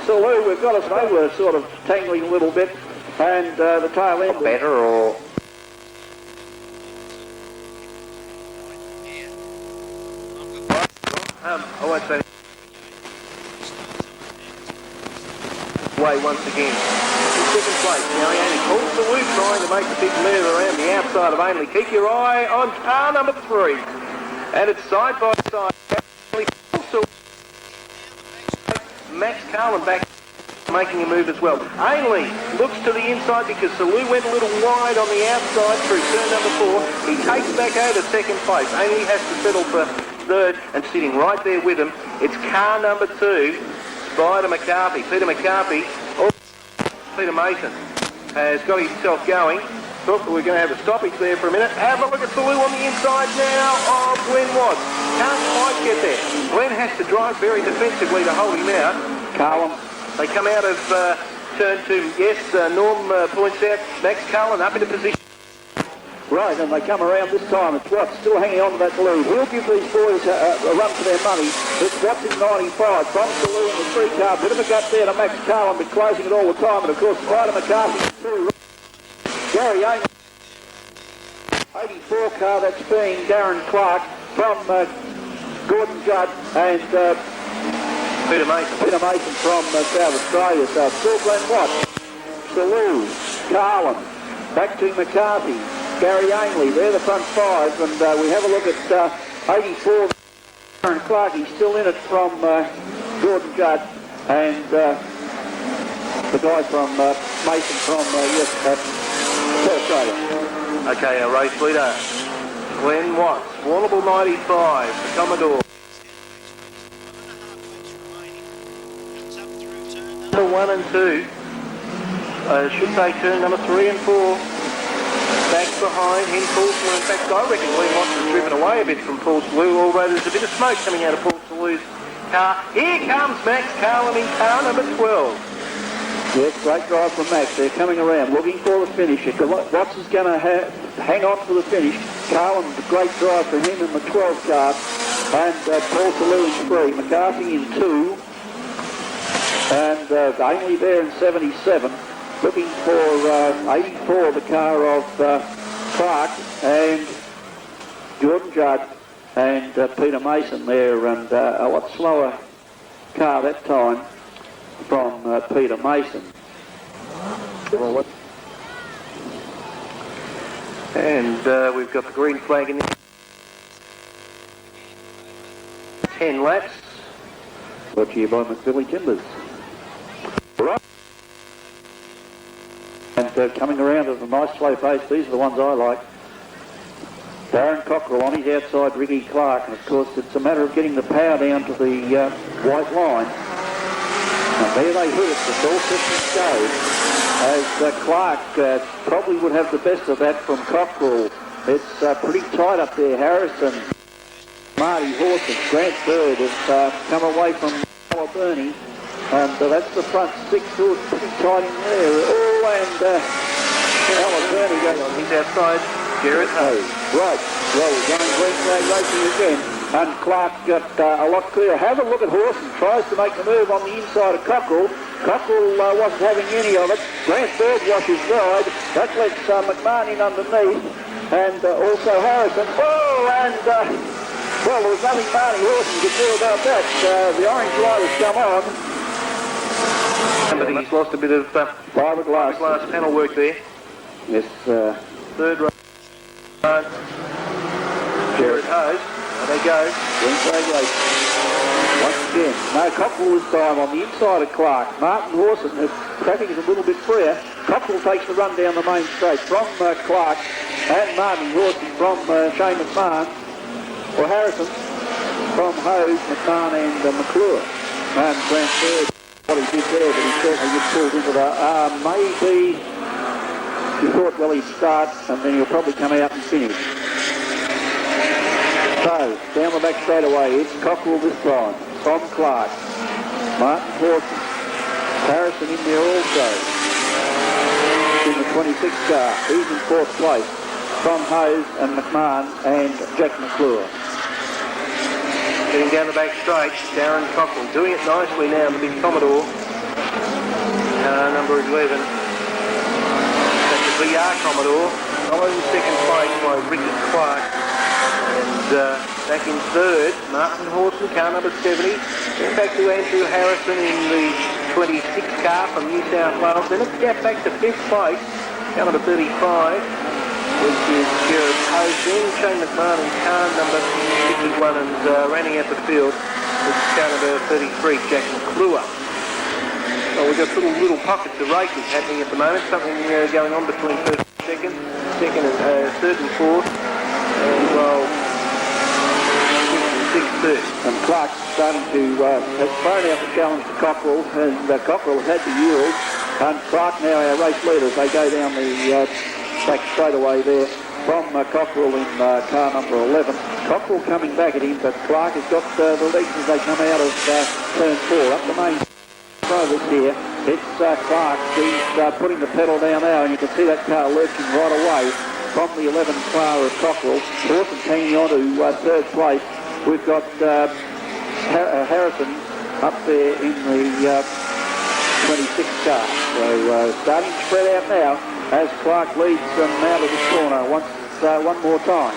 Salou, we've got us, they were sort of tangling a little bit. And the tail end... Better or... I won't say way once again. In second place, now Ainley calls the loop, trying to make a big move around the outside of Ainley. Keep your eye on car number 3. And it's side by side. Max Carlin back making a move as well. Ainley looks to the inside because Salou went a little wide on the outside through turn number 4. He takes back over second place. Ainley has to settle for 3rd and sitting right there with him. It's car number 2, Spider McCarthy. Peter McCarthy, Peter Mason has got himself going. Thought that we're going to have a stoppage there for a minute. Have a look at Salou on the inside now of Glenn Watts. Can't quite get there. Glenn has to drive very defensively to hold him out. Carlin. They come out of turn 2. Yes, Norm points out Max Carlin up into position. Right, and they come around this time. It's Watts still hanging on to that lead. We'll give these boys a run for their money. It's Watts in 95 from Salou in the 3 car. Bit of a gut there to Max Carlin, but closing it all the time. And of course, Spider McCarthy through. Gary Ainley. 84 car, that's being Darren Clark from Gordon Judd and Peter Mason from South Australia. So still Glenn Watts, Salou, Carlin, back to McCarthy, Gary Ainley. They're the front 5, and we have a look at 84 Darren Clark. He's still in it from Gordon Judd and the guy from Mason from South Australia. Okay, our race leader, Glenn Watts, Warrnambool 95, the Commodore. Number 1 and 2, I should say turn number 3 and 4. Back behind him, Paul Salou. In fact, I reckon Glenn Watts has driven away a bit from Paul Salou, although there's a bit of smoke coming out of Paul Salou's car. Here comes Max Carlin in car number 12. Yes, great drive from Max. They're coming around, looking for the finish. Watts is going to hang on for the finish. Carlin, great drive for him in the 12 car. And Paul Salou in 3. McCarthy in 2. And Ainley there in 77. Looking for 84, the car of Clark and Jordan Judd and Peter Mason there. And a lot slower car that time from Peter Mason. And we've got the green flag in there. 10 laps. Brought to you by McBilly Timbers. Right. And coming around at a nice slow pace, these are the ones I like. Darren Cockrell on his outside, Ricky Clark, and of course it's a matter of getting the power down to the white line. And there they hit it, it's all 50 goes, as Clark probably would have the best of that from Cockrell. It's pretty tight up there. Harrison, Marty Horton, Grant Bird have come away from Bernie, and that's the front six, so it's pretty tight in there. Oh, and Bernie goes on his outside. Jared Hayes. Right, well, we're going green flag racing again, and Clark got a lot clearer. Have a look at Horton, tries to make the move on the inside of Cockrell. Cockrell wasn't having any of it. Grant Bird washes wide. That lets McMahon in underneath, and also Harrison. Oh, and well, there was nothing Marty Horton could do about that. The orange light has come on. Somebody's lost a bit of fiberglass panel work there. Yes. Third row. Jared Hayes. There they go. Green flag race. Once again. No Cockrell this time on the inside of Clark. Martin Horson, the traffic is a little bit freer. Cockrell takes the run down the main straight from Clark and Martin Horson from Shane McMahon. Or Harrison from Hose, McMahon and McClure. And Grant Bird, what he did there, but he certainly just pulled into the maybe. You thought, well, he'd start, and then he'll probably come out and finish. So, down the back straight away, it's Cockrell this time, from Clark. Martin Horton, Harrison in there also. In the 26 car, he's in fourth place. From Hose and McMahon and Jack McClure. Getting down the back straight, Darren Cockrell doing it nicely now, the big Commodore. Number 11. VR Commodore, followed in second place by Ricky Clark, and back in third, Martin Horton, car number 70, then back to Andrew Harrison in the 26 car from New South Wales, then it's gap back to fifth place, car number 35, which is Jared Hayes, then Shane McMahon in car number 61, and running out the field, it's car number 33, Jack McClure. Well, we've got little pockets of racing happening at the moment, something going on between first and second and third and fourth, and well, sixth and third. And Clark's starting to has thrown out the challenge to Cockrell, and Cockrell had to yield, and Clark now our race leaders. They go down the back straight away there from Cockrell in car number 11. Cockrell coming back at him, but Clark has got the legs as they come out of turn 4 up the main. This here, it's Clark, he's putting the pedal down now, and you can see that car lurching right away from the 11 car of Cockrell. Horton hanging on to third place. We've got Harrison up there in the 26 car. So starting to spread out now as Clark leads them out of this corner one more time.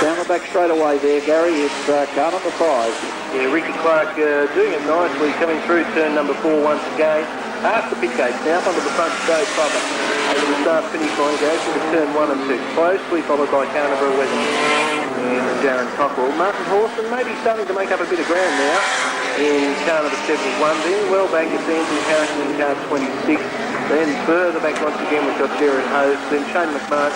Down the back straight away there, Gary, it's car number 5. Yeah, Ricky Clark doing it nicely, coming through turn number 4 once again. After the pit gates now, up onto the front straight proper. Over the start-finish line goes into turn 1 and 2. Closely followed by car number 11. And Darren Cockrell. Martin Horson maybe starting to make up a bit of ground now in car number 71. Then well back to Andrew Harrison in car 26. Then further back once again we've got Jared Hose. Then Shane McMahon,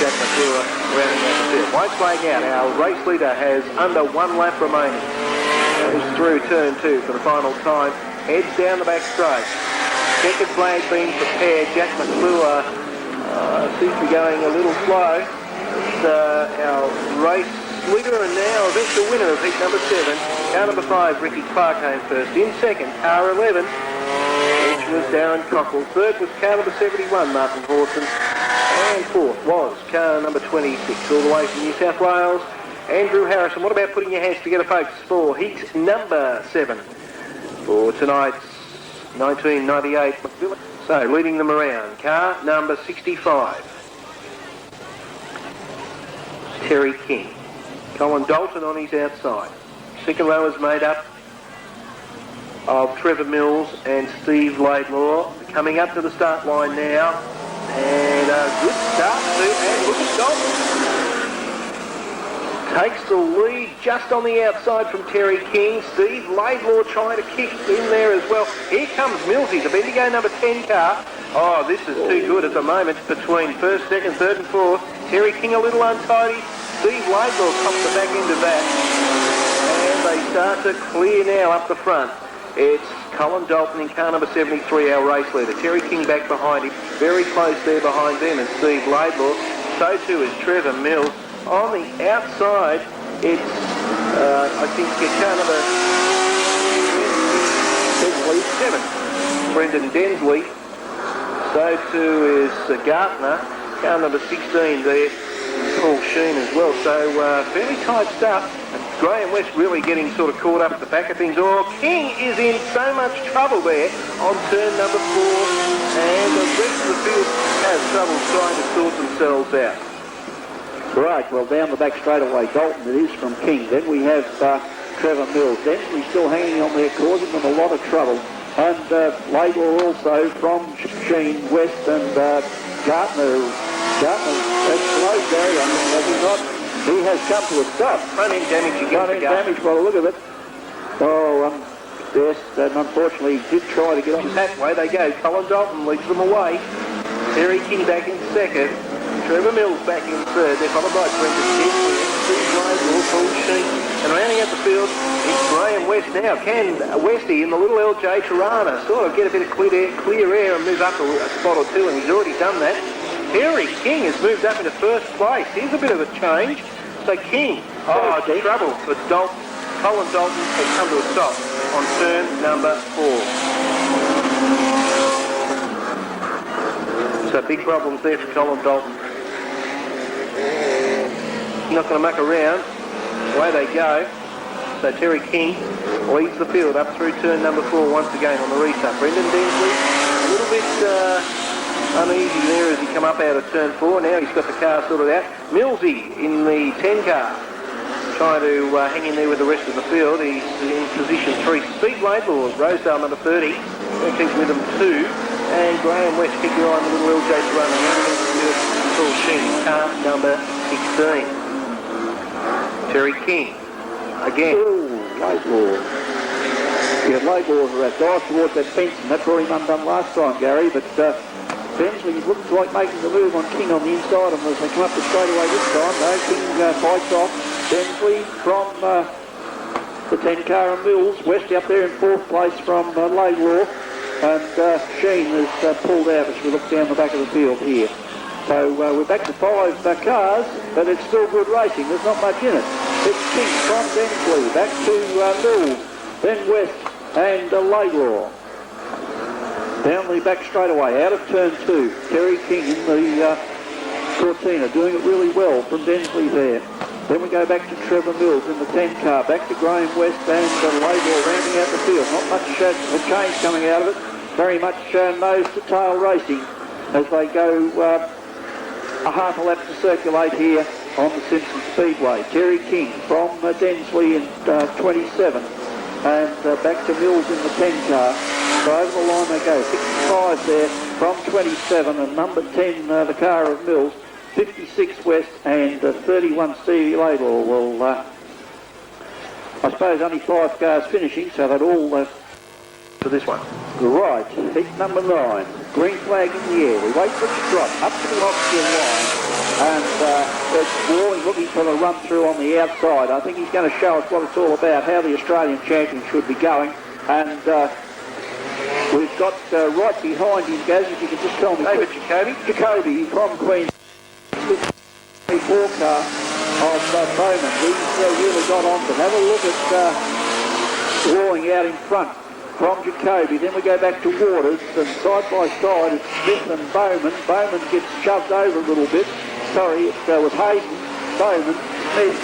Jack McClure rounding out the field. White flag out. Our race leader has under 1 lap remaining. Goes through turn 2 for the final time. Heads down the back straight. Checkered flag being prepared. Jack McClure seems to be going a little slow. It's our race leader and now eventual winner of heat number 7. Car number 5, Ricky Clark came first. In second, car 11, which was Darren Cockrell. Third was car number 71, Martin Horton. And fourth was car number 26, all the way from New South Wales, Andrew Harrison. What about putting your hands together, folks, for heat number 7 for tonight's 1998 McBilly. So, leading them around, car number 65, Terry King. Colin Dalton on his outside. Second row is made up of Trevor Mills and Steve Laidlaw. coming up to the start line now. And a good start too, and look at Dalton. Takes the lead just on the outside from Terry King. Steve Laidlaw trying to kick in there as well. Here comes Millsy, the Bendigo number 10 car. Oh, this is too good at the moment between first, second, third and fourth. Terry King a little untidy. Steve Laidlaw comes the back end of that. And they start to clear now up the front. It's Colin Dalton in car number 73, our race leader. Terry King back behind him, very close there behind them, and Steve Laidlaw. So too is Trevor Mills. On the outside, it's, I think, car number 7, Brendan Densley. So too is Gartner, car number 16 there, Paul Sheen as well. So fairly tight stuff. And Graham West really getting sort of caught up at the back of things. Oh, King is in so much trouble there on turn number 4. And the rest of the field has trouble trying to sort themselves out. Right, well, down the back straightaway, Dalton it is from King. Then we have Trevor Mills. Densley still hanging on there, causing them a lot of trouble. And Laidlaw also from Sheen, West and Gartner. Gartner has slowed Gary, has he not? He has come to a stop. Front end damage again. Front end damage by the look of it. Oh, yes, and unfortunately he did try to get on. That way they go. Colin Dalton leads them away. Terry King back in second. Trevor Mills back in third. They're followed by Brendan Densley, Steve Laidlaw, Paul Sheen. And rounding out the field, it's Graham West now. Can Westy in the little LJ Tirana sort of get a bit of clear air and move up a spot or two, and he's already done that. Terry King has moved up into first place. Here's a bit of a change. So King, trouble for Dalton. Colin Dalton has come to a stop on turn number 4. So big problems there for Colin Dalton. Not going to muck around. Away they go. So Terry King leads the field up through turn number 4 once again on the restart. Brendan Densley a little bit uneasy there as he come up out of turn 4. Now he's got the car sorted out. Millsy in the 10 car trying to hang in there with the rest of the field. He's in position 3. Steve Laidlaw, Rosedale number 30. Going to keep with him 2. And Graham West, keep your eye on the little LJ to run around the Paul Sheen, car number 16. Terry King, again. Ooh, Laidlaw. Yeah, Laidlaw's that dive towards that fence, and that brought him undone last time, Gary, but Densley looks like making the move on King on the inside, and as they come up the straightaway this time, though, King fights off Densley from the 10 car and Mills. West up there in 4th place from Laidlaw, and Sheen has pulled out as we look down the back of the field here. So we're back to 5 cars, but it's still good racing. There's not much in it. It's King from Densley, back to Mills, then West and Laidlaw. Down the back straightaway, out of turn 2. Terry King in the Cortina, doing it really well from Densley there. Then we go back to Trevor Mills in the 10 car, back to Graham West and Laidlaw rounding out the field. Not much change coming out of it. Very much nose to tail racing as they go a half a lap to circulate here on the Simpson Speedway. Terry King from Densley in 27 and back to Mills in the 10 car. So over the line they go. 65 there from 27 and number 10 the car of Mills. 56 West and 31 Stevie Laidlaw. Well, I suppose only 5 cars finishing, so that all for this one. Right, heat number 9. Green flag in the air. We wait for it to drop up to the oxygen line, and we're always looking for the run through on the outside. I think he's going to show us what it's all about, how the Australian champion should be going, and we've got right behind him, Gaz, if you can just tell me. David Jacoby from Queensland. 4 car of Bowman. He's really got on to have a look at Walling out in front from Jacoby. Then we go back to Waters, and side by side it's Smith and Bowman. Bowman gets shoved over a little bit. Sorry, it was Hayden, Bowman, Smith.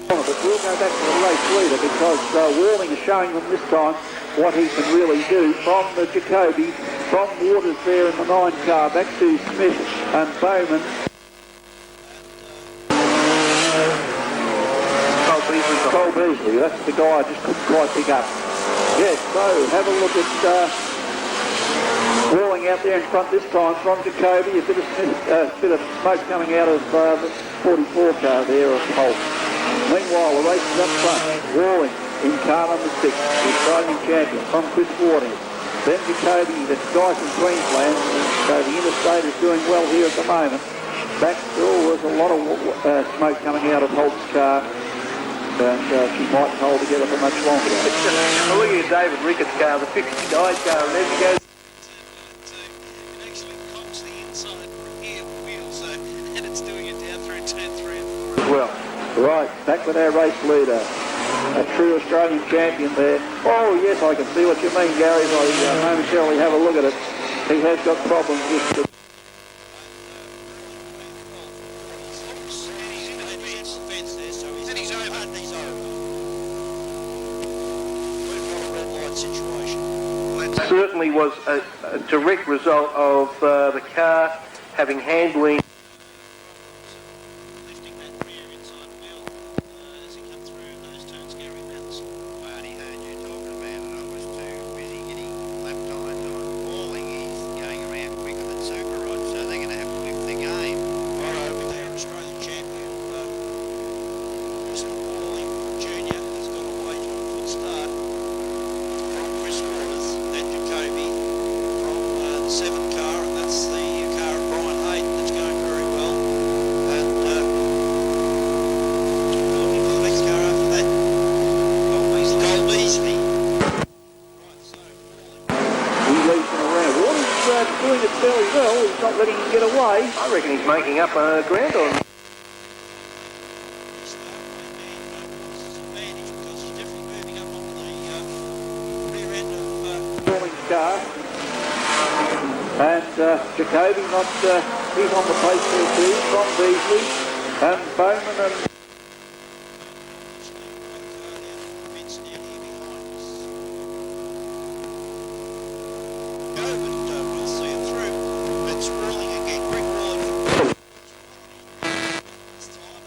But we'll go back to the race leader because Walling is showing them this time what he can really do. From the Jacoby, from Waters there in the 9 car, back to Smith and Bowman. Cole Beasley. That's the guy I just couldn't quite pick up. Yes, so have a look at Walling out there in front this time from Jacoby. A bit of smoke coming out of the 44 car there of Holt. Meanwhile, the race is up front. Walling in car number 6, the Australian champion from Chris Waters. Then Jacoby, the guy from Queensland. So the interstate is doing well here at the moment. Back still was a lot of smoke coming out of Holt's car. And she might hold together for much longer. Well, look at David Ricketts' car, the 59 car, and there she goes. It actually cogs the inside rear wheel, so, and it's doing it down through turn 3 and 4 as well. Right, back with our race leader. A true Australian champion there. Oh, yes, I can see what you mean, Gary. I momentarily have a look at it. He has got problems with the... Certainly was a direct result of the car having handling. lifting that rear inside wheel as he come through those turns, Gary Matheson. I only heard you talking about it. I was too busy getting lap times on Walling. He's going around quicker than Super Rod, so they're going to have to lift the game. Righto, with our Australian champion, Mr. Walling Jr. has got away to a good start from Chris Waters, then Jacoby from the 7 car, and that's the car of Brian Hayden that's going very well. And looking for the next car after that. Cole Beasley. Right, so Walling. He leads them around. Waters doing it fairly well. He's not letting him get away. I reckon he's making up ground on. Car. And Jacoby he's on the pace there too, from Beasley and Bowman and we'll see it through. It's rolling again, Rick rolling. This time,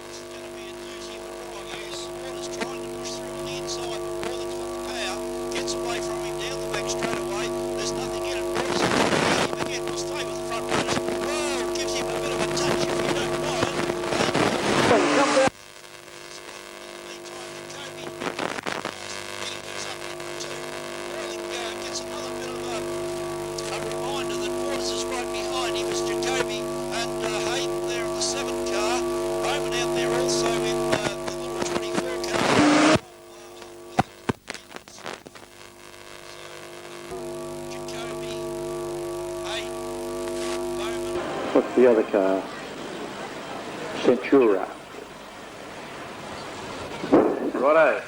this is going to be a doozy of a ride. Yes, Waters trying to push through on the inside, but Rolling's got the power, gets away from him down the back straight away. There's nothing in it. Waters is going to him again. We'll stay with the front runners. Oh, gives him a bit of a touch if you don't mind. come down. Gets another bit of a reminder that Waters is right behind him. It's Jacoby and Hayden there in the 7 car. Bowman out there also in the little 24 car. Jacoby, Hayden, Bowman. What's the other car? Centura. Righto.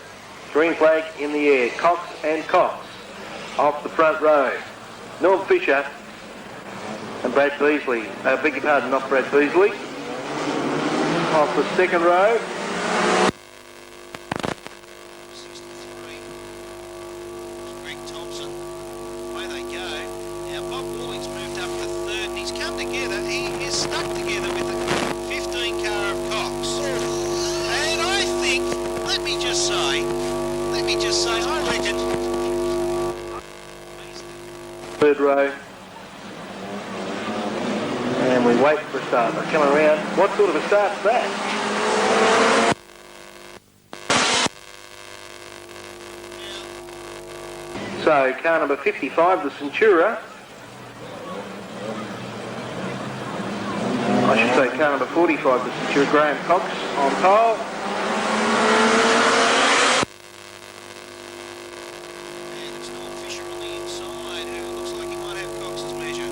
Green flag in the air. Cox and Cox off the front row. Norm Fisher and Brad Beasley. Beg your pardon, not Brad Beasley. Off the second row. 63. Greg Thompson. Away they go. Now Bob Walling's moved up to 3rd and he's come together. He is stuck together with the 15 car of Cox. And I think, let me just say, I reckon. 3rd row. And we wait for a start. They're coming around. What sort of a start's that? So car number 55, the Centura. I should say car number 45, the Centura, Graham Cox on pole. And it's Norm Fisher on the inside who looks like he might have Cox's measure.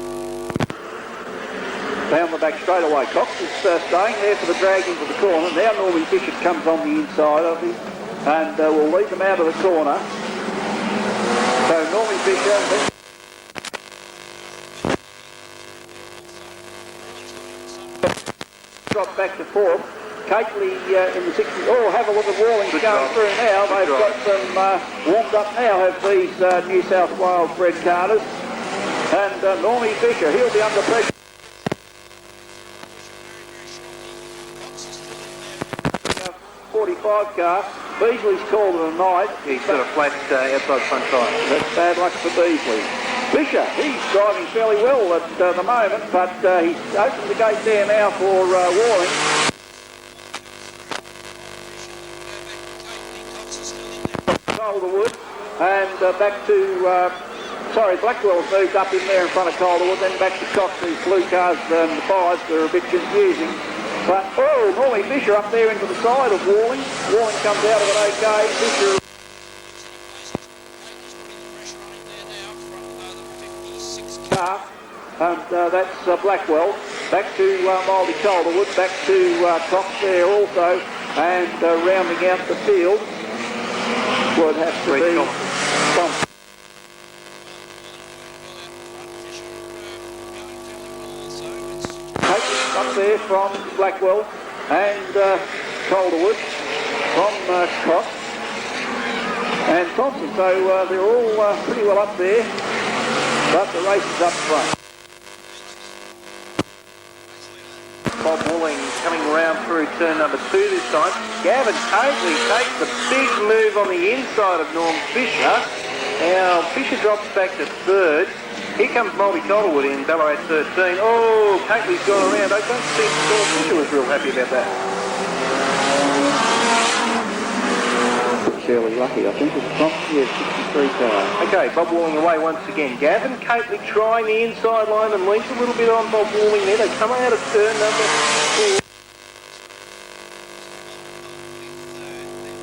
Down the back straight away. Cox is staying there for the drag into the corner. Now Norman Fisher comes on the inside of him and will lead them out of the corner. So Norman Fisher... Drop back to 4th. Cately in the 60s. Oh, have a look at Walling going through now. They've got them warmed up now, have these New South Wales bred carters. And Normie Fisher, he'll be under pressure. 45 car. Beasley's called it a night. He's got a flat outside front tyre. That's bad luck for Beasley. Fisher, he's driving fairly well at the moment, but he's opened the gate there now for Walling. Calderwood, and back to, Blackwell's moved up in there in front of Calderwood, then back to Cox. These blue cars and the fives are a bit confusing. But, Normally Fisher up there into the side of Walling. Walling comes out of it okay. Fisher... car, and that's Blackwell. Back to Mildy Calderwood, back to Cox there also, and rounding out the field would have to be Thompson. Up there from Blackwell and Calderwood from Cox and Thompson, so they're all pretty well up there. But the race is up front. Bob Walling coming around through turn number 2 this time. Gavin Paisley takes the big move on the inside of Norm Fisher. Now Fisher drops back to 3rd. Here comes Mulvey Calderwood in Ballarat 13. Oh, Paisley's gone around. I don't think Norm Fisher was real happy about that. Fairly lucky, I think. It's from 63 car. Okay, Bob Walling away once again. Gavin Cately trying the inside line and leans a little bit on Bob Walling there. They come out of turn number 4.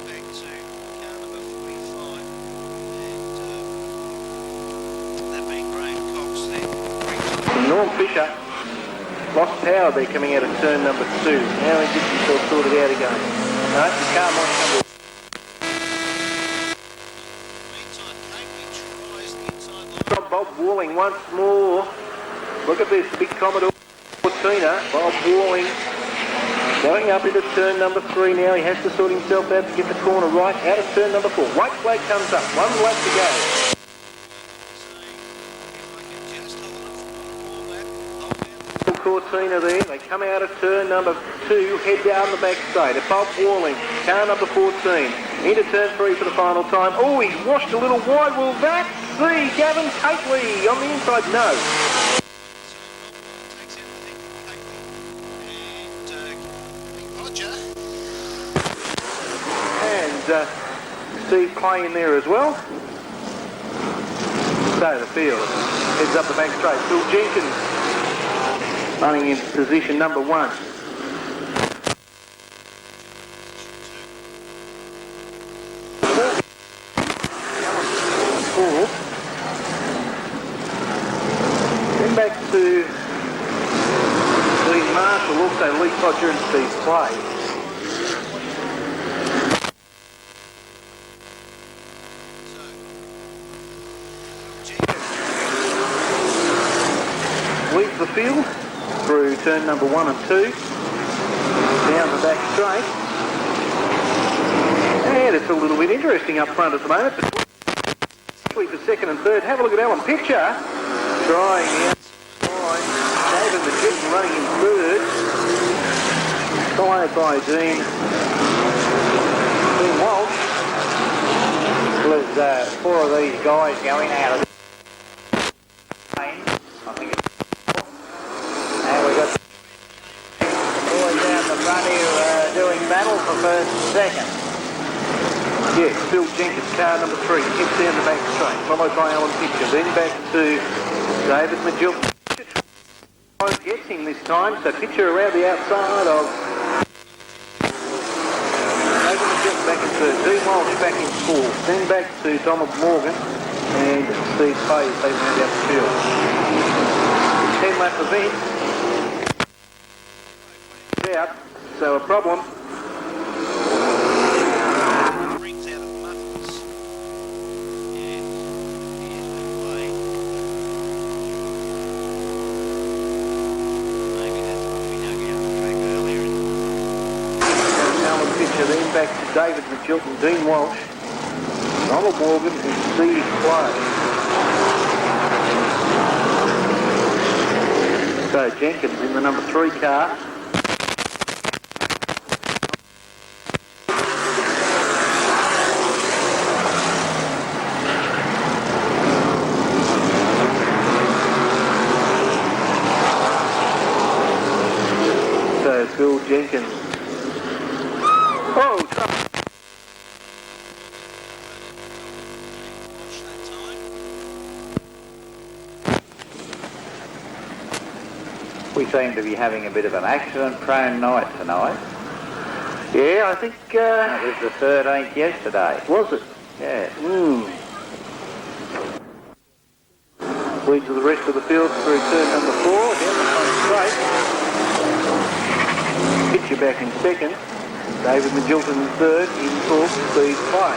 Back to car number 45. And that being Graham Cox there. Norm Fisher lost power there coming out of turn number 2. Now he gets himself sorted out again. No, the car might come. Bob Walling once more. Look at this, the big Commodore Tina. Bob Walling going up into turn number 3 now. He has to sort himself out to get the corner right out of turn number 4. White flag comes up, 1 lap to go. Cortina there, they come out of turn number 2, head down the back straight. Bob Walling, car number 14, into turn 3 for the final time. Oh, he's washed a little wide. Will that see Gavin Cately on the inside? No. And Steve Clay in there as well. So the field heads up the back straight. Phil Jenkins running in position number 1. Then back to Lee Marshall, also Lee Codger and Steve Clay. Leads the field through turn number 1 and 2, down the back straight, and it's a little bit interesting up front at the moment, especially for 2nd and 3rd. Have a look at Alan Pitcher, trying the outside, David McGinn running in 3rd, followed by Dean Walsh. There's 4 of these guys going out of the lane. I think it's and we've got boys down the front here doing battle for 1st and 2nd. Yes, Phil Jenkins, car number 3, heads down the back straight, followed by Alan Pitcher, then back to David McGill. Gets him this time, so Pitcher around the outside of David McGill back in 3rd, Dean Walsh back in 4th, then back to Donald Morgan and Steve Clay as they round out the field. 10-lap event. Out, so a problem. Rings out of muffins. Yeah, play. Maybe that's what we dug out the track earlier. Alan Pitcher, then back to David McGilton, Dean Walsh, Donald Morgan and Steve Clay. So Jenkins in the number 3 car. Jenkins. Oh, trouble. Watch that time. We seem to be having a bit of an accident-prone night tonight. Yeah, I think, It was the 13th yesterday. was it? Yeah. Lead to the rest of the field through turn number 4, down the front straight. Pitcher back in second. David Magilton in third, in fourth, Speedway.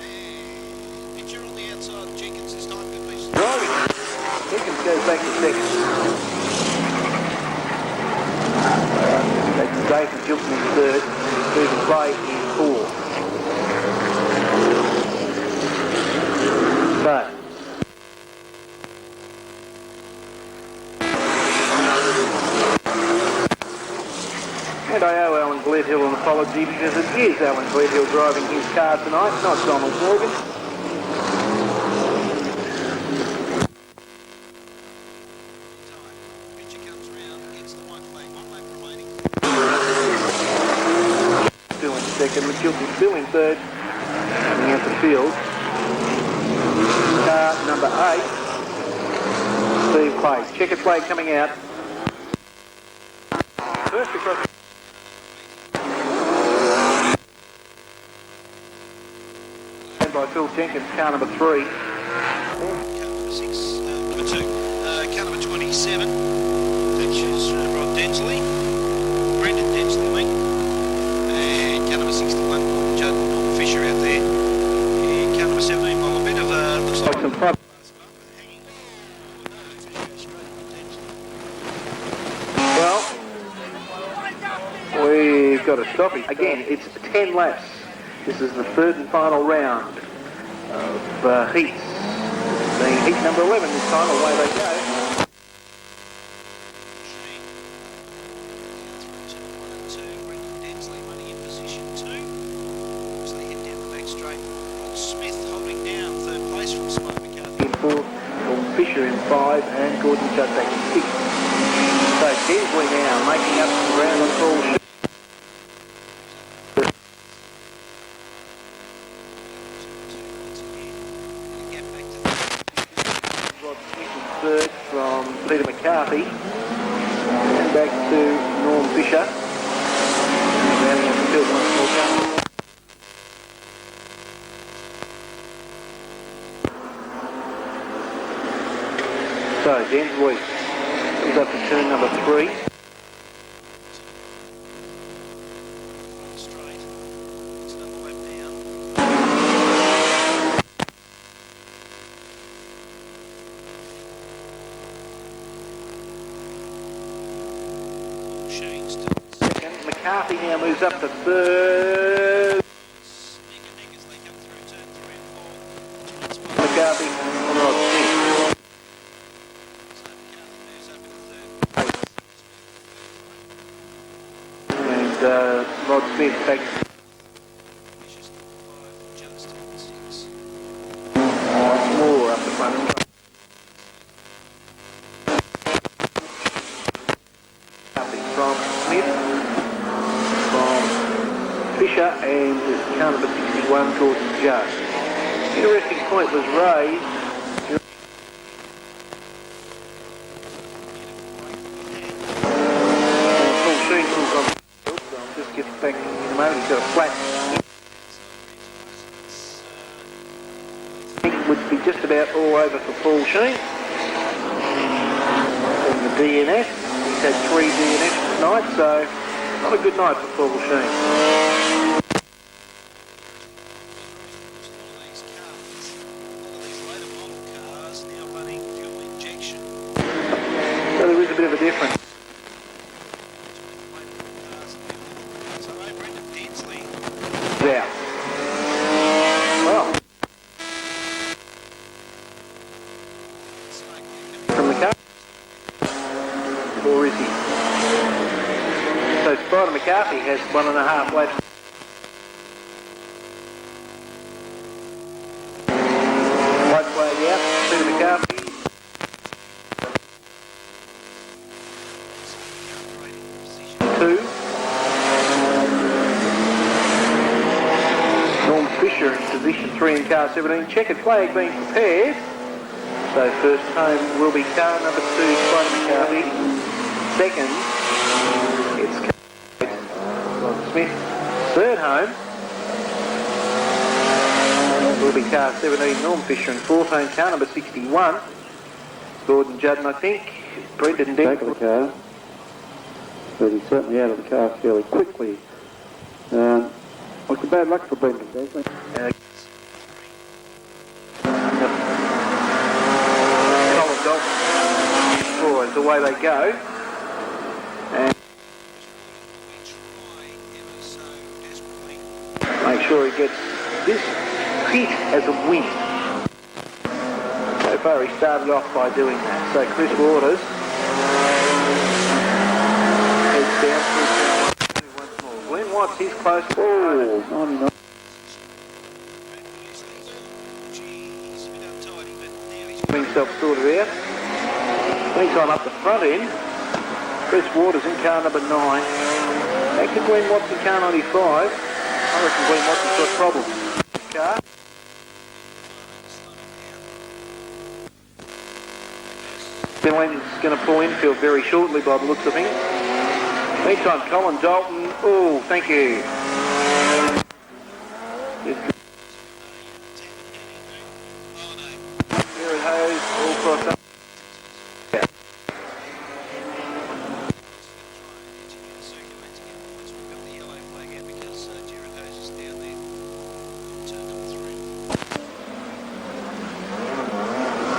And pitcher on the outside, Jenkins this time. Good piece. Driving. Jenkins goes back to second. That's David Magilton in third, Speedway in fourth. So, and I owe Alan Gledhill an apology because it is Alan Gledhill driving his car tonight, not Donald Morgan. Pitcher comes round, gets the white flag. 1 lap remaining. Still in second, McKilty still in third, coming out the field. Car number 8, Steve Clay. Checker flag coming out. First across. And by Phil Jenkins, car number 3. Car number 6, number 2. Car number 27, which is Rod Densley. Brendan Densley, I mean. And car number 61, Judd Fisher out there. And car number 17, well, a bit of a, looks like Some front. Well, we've got a stoppage. Again, it's 10 laps. This is the third and final round of heats. Being heat number 11 this time, away they go. Brendan Densley running in position 2. As they head down the back straight, Rod Smith holding down third place from Smart McCarthy. In fourth, Paul Fisher in 5, and Gordon Judd back in 6. So Densley now making up some ground on Paul Fisher. Rod Smith in third from Peter McCarthy. And back to Norm Fisher. Rounding up the field once more. So Densley comes up to turn number 3. Straight. It's another lap down. Paul Sheen still Second, McCarthy now moves up to third. neck and neck as they come through turn 3 and 4. McCarthy on Rod Smith. So McCarthy moves up into third. And Rod Smith back Fisher's still 5. Judd's still 6. once more up the front. McCarthy from Smith, from Fisher, and car number 61, Gordon Judd. Interesting point was raised. Paul Sheen pulls on the field, so I'll just get back in a moment. He's got a flat. It would be just about all over for Paul Sheen. And the DNF. He's had 3 DNFs tonight, so not a good night for Paul Sheen. So there is a bit of a difference. Out. Well, from the car. Or is he? So Spider McCarthy has 1.5 laps. White flag out. Peter McCarthy Fisher in position 3 in car 17. Checkered flag being prepared. So first home will be car number 2, Scotty McCarthy. Second, it's Ron Smith. Third home will be car 17, Norm Fisher. And fourth home, car number 61, Gordon Judden, I think. Brendan Back Dick. of the car. But he's certainly out of the car fairly quickly. Look, bad luck for Brendan Dick. Colin Dalton. Boys, away they go. And make sure he gets this hit as a win. So far he started off by doing that. So Chris Waters heads down through once more. Glenn Watts is close. Oh, 99. Himself sorted out. Meantime up the front end, Chris Waters in car number 9. Back to Glenn Watts in car 95. I reckon Glenn Watts has got problems. Car. Glenn's going to pull infield very shortly by the looks of things. Meantime, Colin Dalton. Oh, thank you. Jared Hayes all crossed up.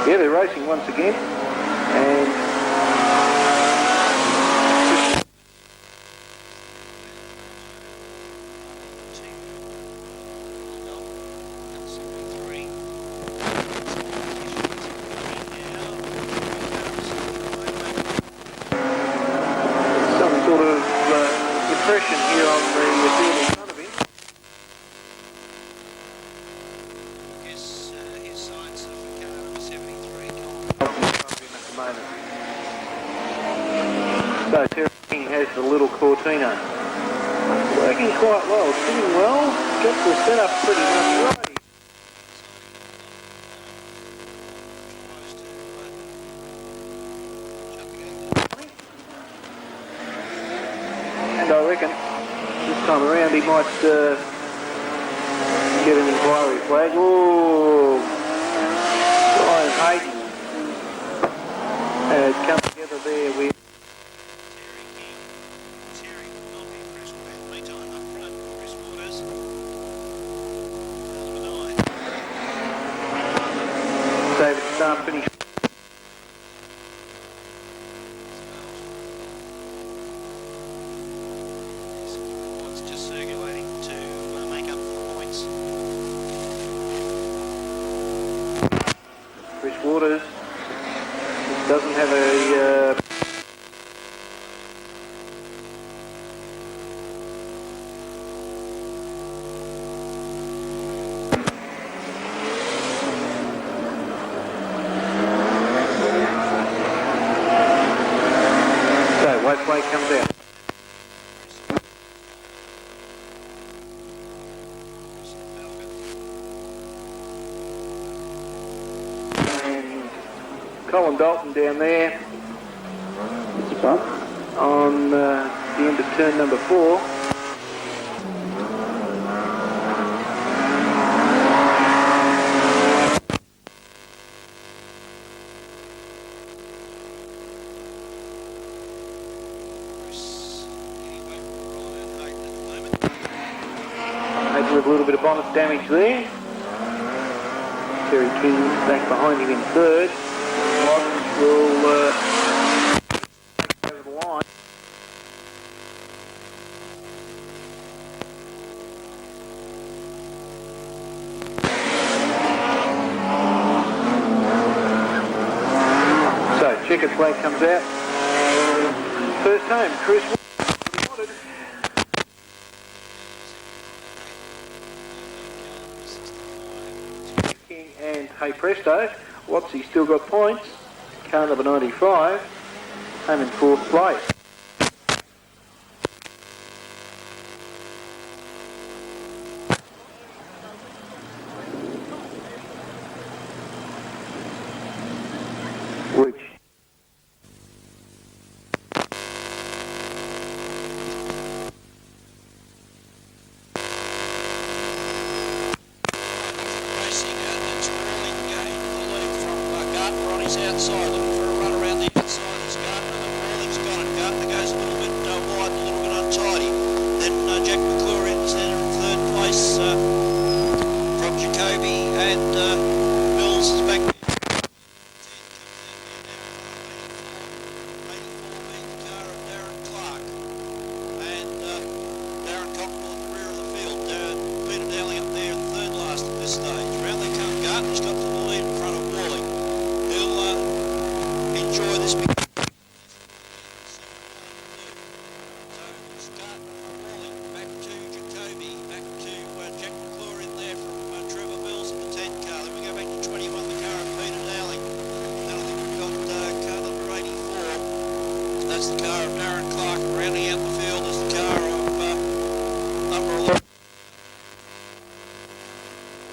Yeah, they're racing once again. And some sort of depression here on the field in front of him. His signs of the car number 73. So Terry King has the little Cortina. Working quite well, sitting well, got the setup pretty much right. And I reckon this time around he might get an inquiry flag. Oh, Brian Hayden has come together there with Terry will not be impressed with that. Meantime, up front, Chris Waters. Number 9. David Starr finish. It's just circulating to make up for points. Chris Waters doesn't have a so white flag comes out. And Colin Dalton down there It's a bump. on the end of turn number 4. Maybe with a little bit of bonnet damage there. Terry King back behind him in third. Watts will over the line. So checkered flag comes out. First home, Chris Waters. King and hey presto, Watsy still got points. Car number 95, home in 4th place. race outside, looking for a run around the outside. It's Gardner. The Rawlings got it. Gardner goes a little bit wide and a little bit untidy. Then Jack McClure in third place from Jacoby, and Mills is back. 84 being the car of Darren Clark, and Darren Cockrell at the rear of the field. Peter Dowling up there, third last at this stage. Round they come. Gardner's got to the lead in front of Worley. He'll enjoy this big. So it's Gardner from Worley, back to Jacoby, back to Jack McClure in there from Trevor Mills in the 10 car. Then we go back to 21, the car of Peter Dowling. Then I think we've got car number 84. That's the car of Darren Clark. Rounding out the field is the car of number 11.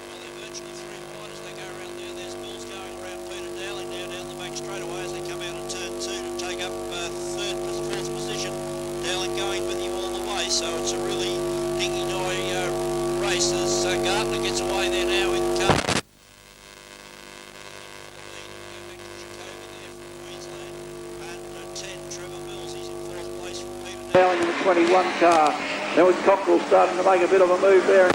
Well, they're virtually three wide as they go around there. There's Mills going around Peter Dowling now down the back straightaway as they come out of turn 2 to take up fourth position. Dowling going with him all the way, so it's a really dingy-noy race as Gardner gets away there now in car. Dowling in the 21 car. Then with Cockrell starting to make a bit of a move there.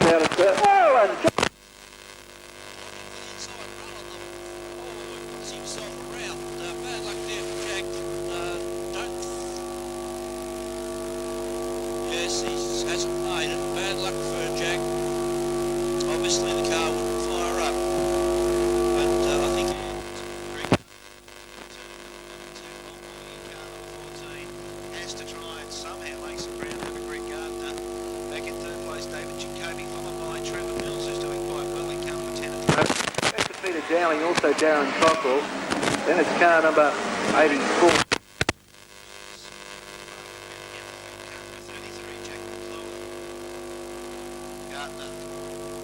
Out of turn. Oh, and Yes, he hasn't made it. Bad luck for Jack. Obviously the car wouldn't fire up, but I think has to try and somehow make some ground over Greg Gardner. Back in third place, David Jacoby, followed by Trevor Mills, who's doing quite well in car number 10. Back to Peter Dowling, also Darren Cockrell. Then it's car number 84.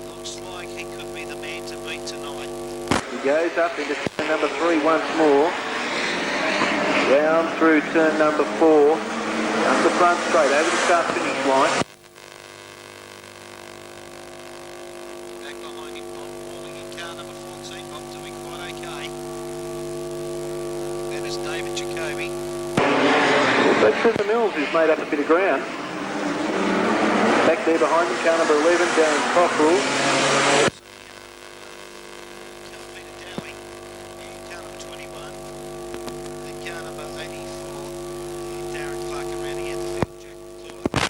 Looks like he could be the man to beat tonight. He goes up into turn number 3 once more. Round through turn number 4. Up the front straight, over the start finish line. Back behind him, Bob Walling in car number 14. Bob doing quite okay. Then it's David Jacoby. So Trevor Mills has made up a bit of ground. Back there behind him, car number 11, Darren Cockrell. Peter Dowling in car number 21. Then car number 84. Darren Clark around the field. Jack McClure.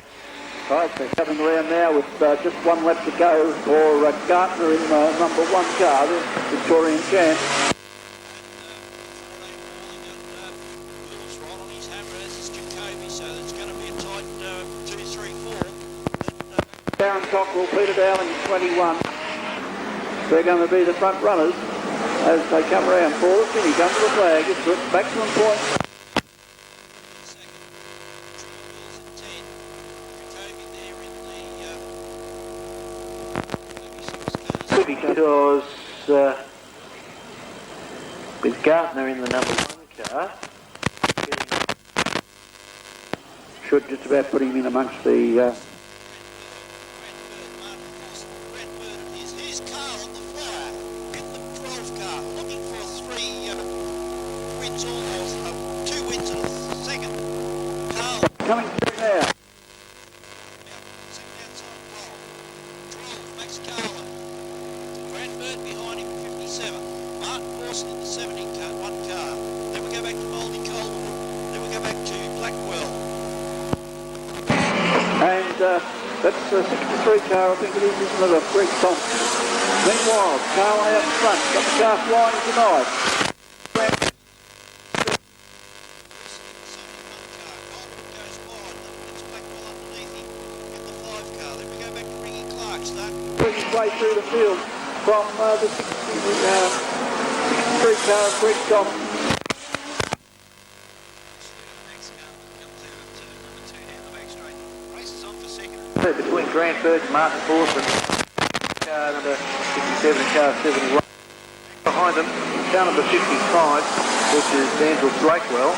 right, they're coming around now with just one lap to go for Gardner in number 1 car, the Victorian champ. Darren Cockrell, Peter Dowling in 21. They're going to be the front runners as they come around for the finish under the flag. It's at maximum point. Because with Gardner in the number 1 car, Should just about put him in amongst the... Here's Carl on the flyer in the 12 car, looking for 3 wins or 2 wins and a second. Carl Coming through now. second outside pole. 12, Max Carla. Grant Bird behind him, 57. Martin Mawson in the 17 car, 1 car. Then we go back to Mouldy Coldwood. Then we go back to Blackwell. And that's the 63 car, I think it is, isn't it, of Greg Thompson. Meanwhile, Carl out in front, got the car flying tonight. Working his way through the field from the 63 car of Greg Thompson. between Grant Bird and Martin Force, car number 57 and car 71. Behind them, car number 55, which is Andrew Blakewell.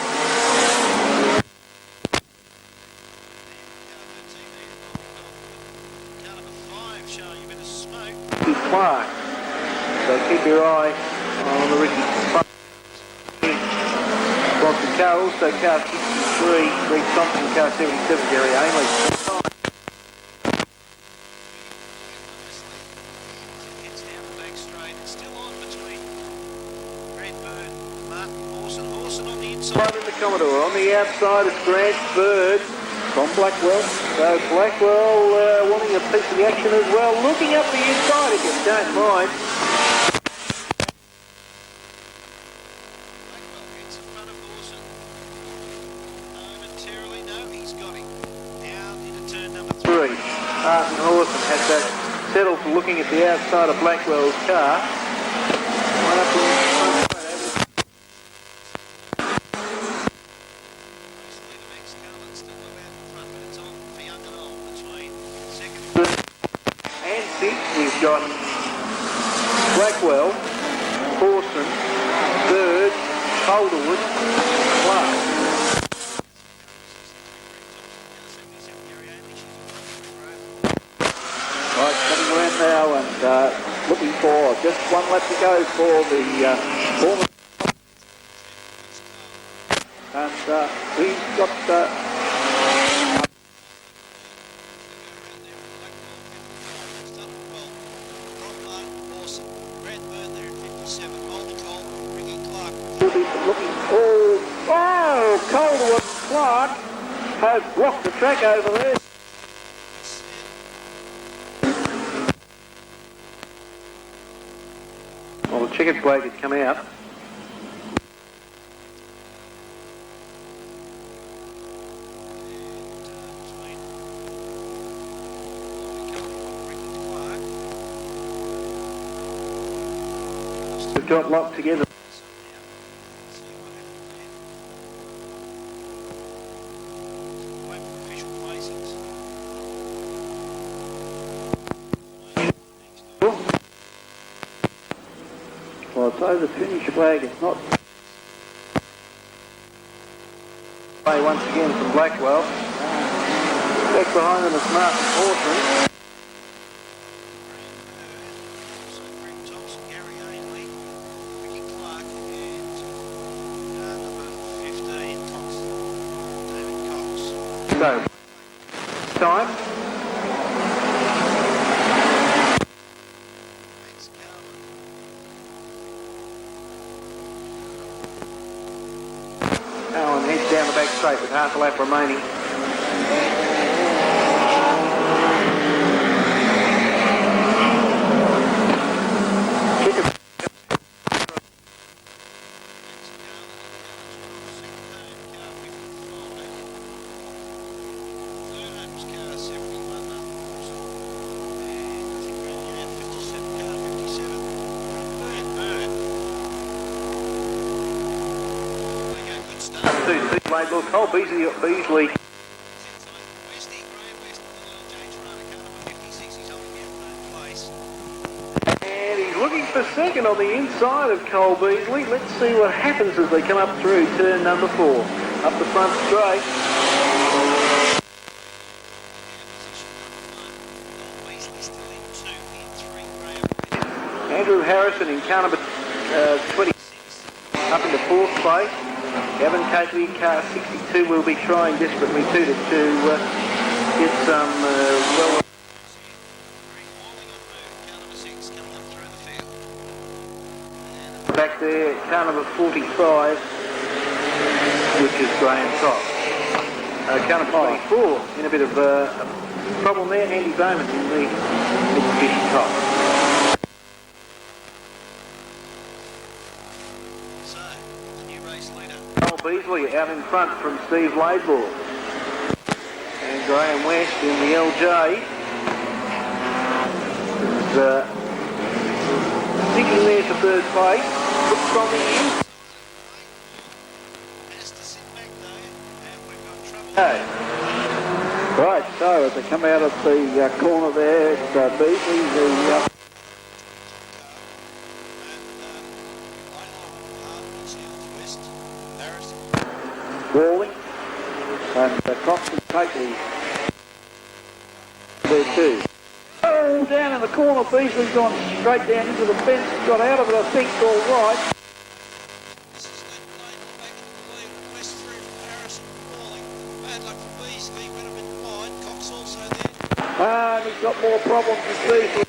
Clark. So keep your eye on the Ricky Boston car. Also car 63, Greg Thompson, car 77, Gary Ainley. Gets down the back straight. It's still on between Redbird, Martin, Horson. Horson on the inside. Right in the Commodore. On the outside it's Grant Bird from Blackwell. So Blackwell wanting a piece of the action as well. Looking up the inside if you don't mind. Blackwell gets in front of Horson. Momentarily, no, he's got him. Now into turn number 3. Martin Horson had that settled for looking at the outside of Blackwell's car. Right up to the front straight over the and sixth, we've got Blackwell, Horson, Bird, Calderwood, Clark. Right, coming around now and looking for just one lap to go for the former. And we've got looking. Oh, Calderwood, Clark has blocked the track over there. Well, the checkered flag had come out. We've got locked together. Well, it's over the finish flag. It's not. Once again from Blackwell. Back behind them is Martin Horton. Thompson, Gary Ainley, Ricky Clark, and number 15, Cox, David Cox. So, time. Max Garland. Allen heads down the back straight with half a lap remaining. Well, Cole Beasley. And he's looking for second on the inside of Cole Beasley. Let's see what happens as they come up through turn number 4. Up the front straight. Andrew Harrison in car number 20 up into 4th place. Gavin Coakley, car 62, will be trying desperately to get some well. Back there, car number 45, which is Graham Cox. Car number 24 in a bit of a problem there. Andy Bowman in the Mitsubishi Cox. Beasley out in front from Steve Laidlaw. And Graham West in the LJ is sticking there for 3rd place. Looks on the inside. Okay. Right, so as they come out of the corner there, it's Beasley, the Walling and Cox and Coakley there too. Oh, down in the corner. Beasley's gone straight down into the fence, got out of it, I think, all right. This is that lane back in the lead. West through from Harrison falling. Bad luck for Beasley. Went a bit wide. Cox also there. And he's got more problems with Beasley.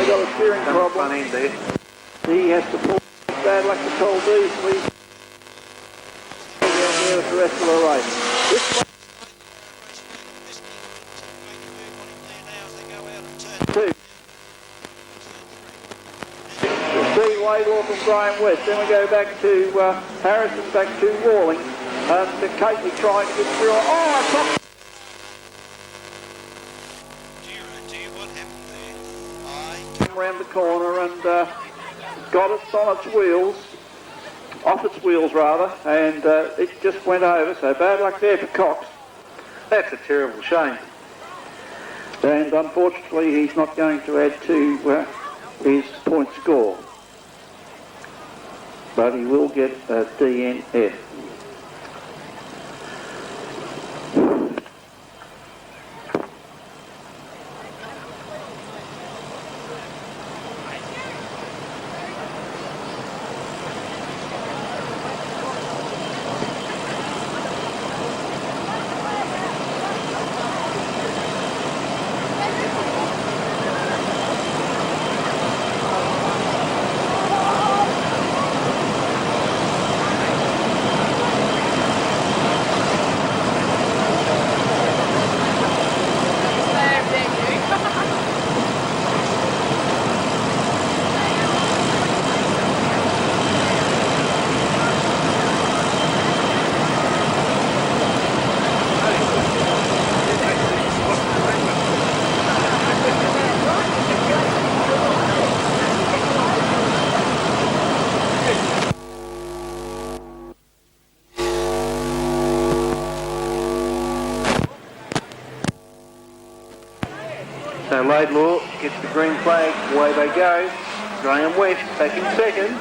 He's got a steering problem. Front end there. He has to pull. Bad luck to Cole Beasley. Down there with the rest of the race. This one, two. Speedway, from Graham West. Then we go back to Harrison, back to Walling. And Casey trying to get through. Oh, top. Dear, what happened there? Come around the corner and got it on its wheels. Off its wheels, rather. And it just went over. So bad luck there for Cox. That's a terrible shame. And unfortunately, he's not going to add to his point score. But he will get a DNF. So Laidlaw gets the green flag, away they go. Graham West back in second.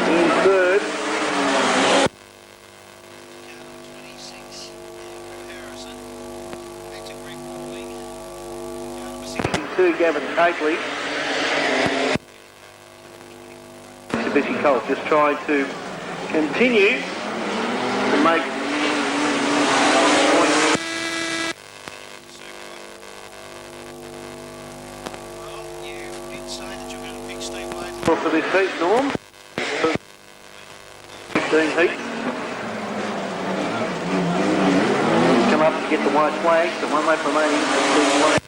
In third. 26. Harrison. Back to Greg Walling. 62, Gavin Cakeley. Mitsubishi Colt just trying to continue to make points. Well, you did say that you're going to pick Steve Laidlaw. For this heat, Norm. 15 heats. Come up to get the white flag, so 1 lap remaining. West.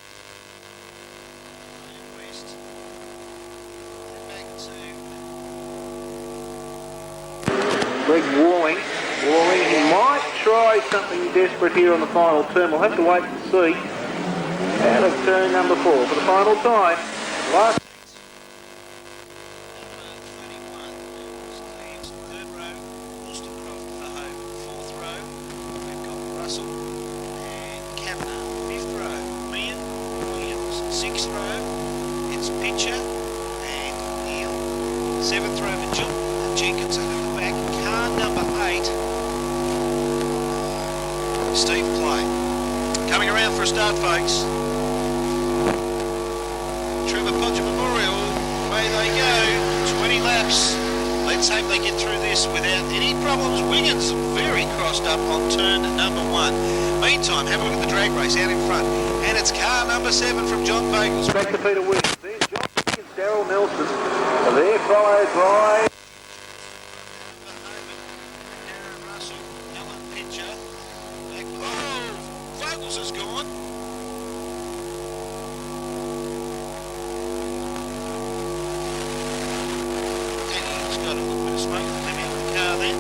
Back to Greg Walling. Walling, he might try something desperate here on the final turn. We'll have to wait and see. Out of turn number 4 for the final time. Last 31. Steve's third row. Wollstonecroft for home. Fourth row. We've got Russell and Kavanagh. Fifth row. Meehan, Williams. Sixth row. It's Pitcher and Neal. Seventh row, Mitchell and Jenkins at the back. Car number 8. Steve Clay. Coming around for a start, folks. Trevor Podger Memorial, away they go, 20 laps. Let's hope they get through this without any problems. Wiggins very crossed up on turn number 1. Meantime, have a look at the drag race out in front. And it's car number 7 from John Bagels. back to Peter Williams. There's John Williams, Darryl Nelson. They're followed by Darren Russell, Alan Pitcher. Oh, Vogels is gone. Danny's got a little bit of smoke. Let me have the car then.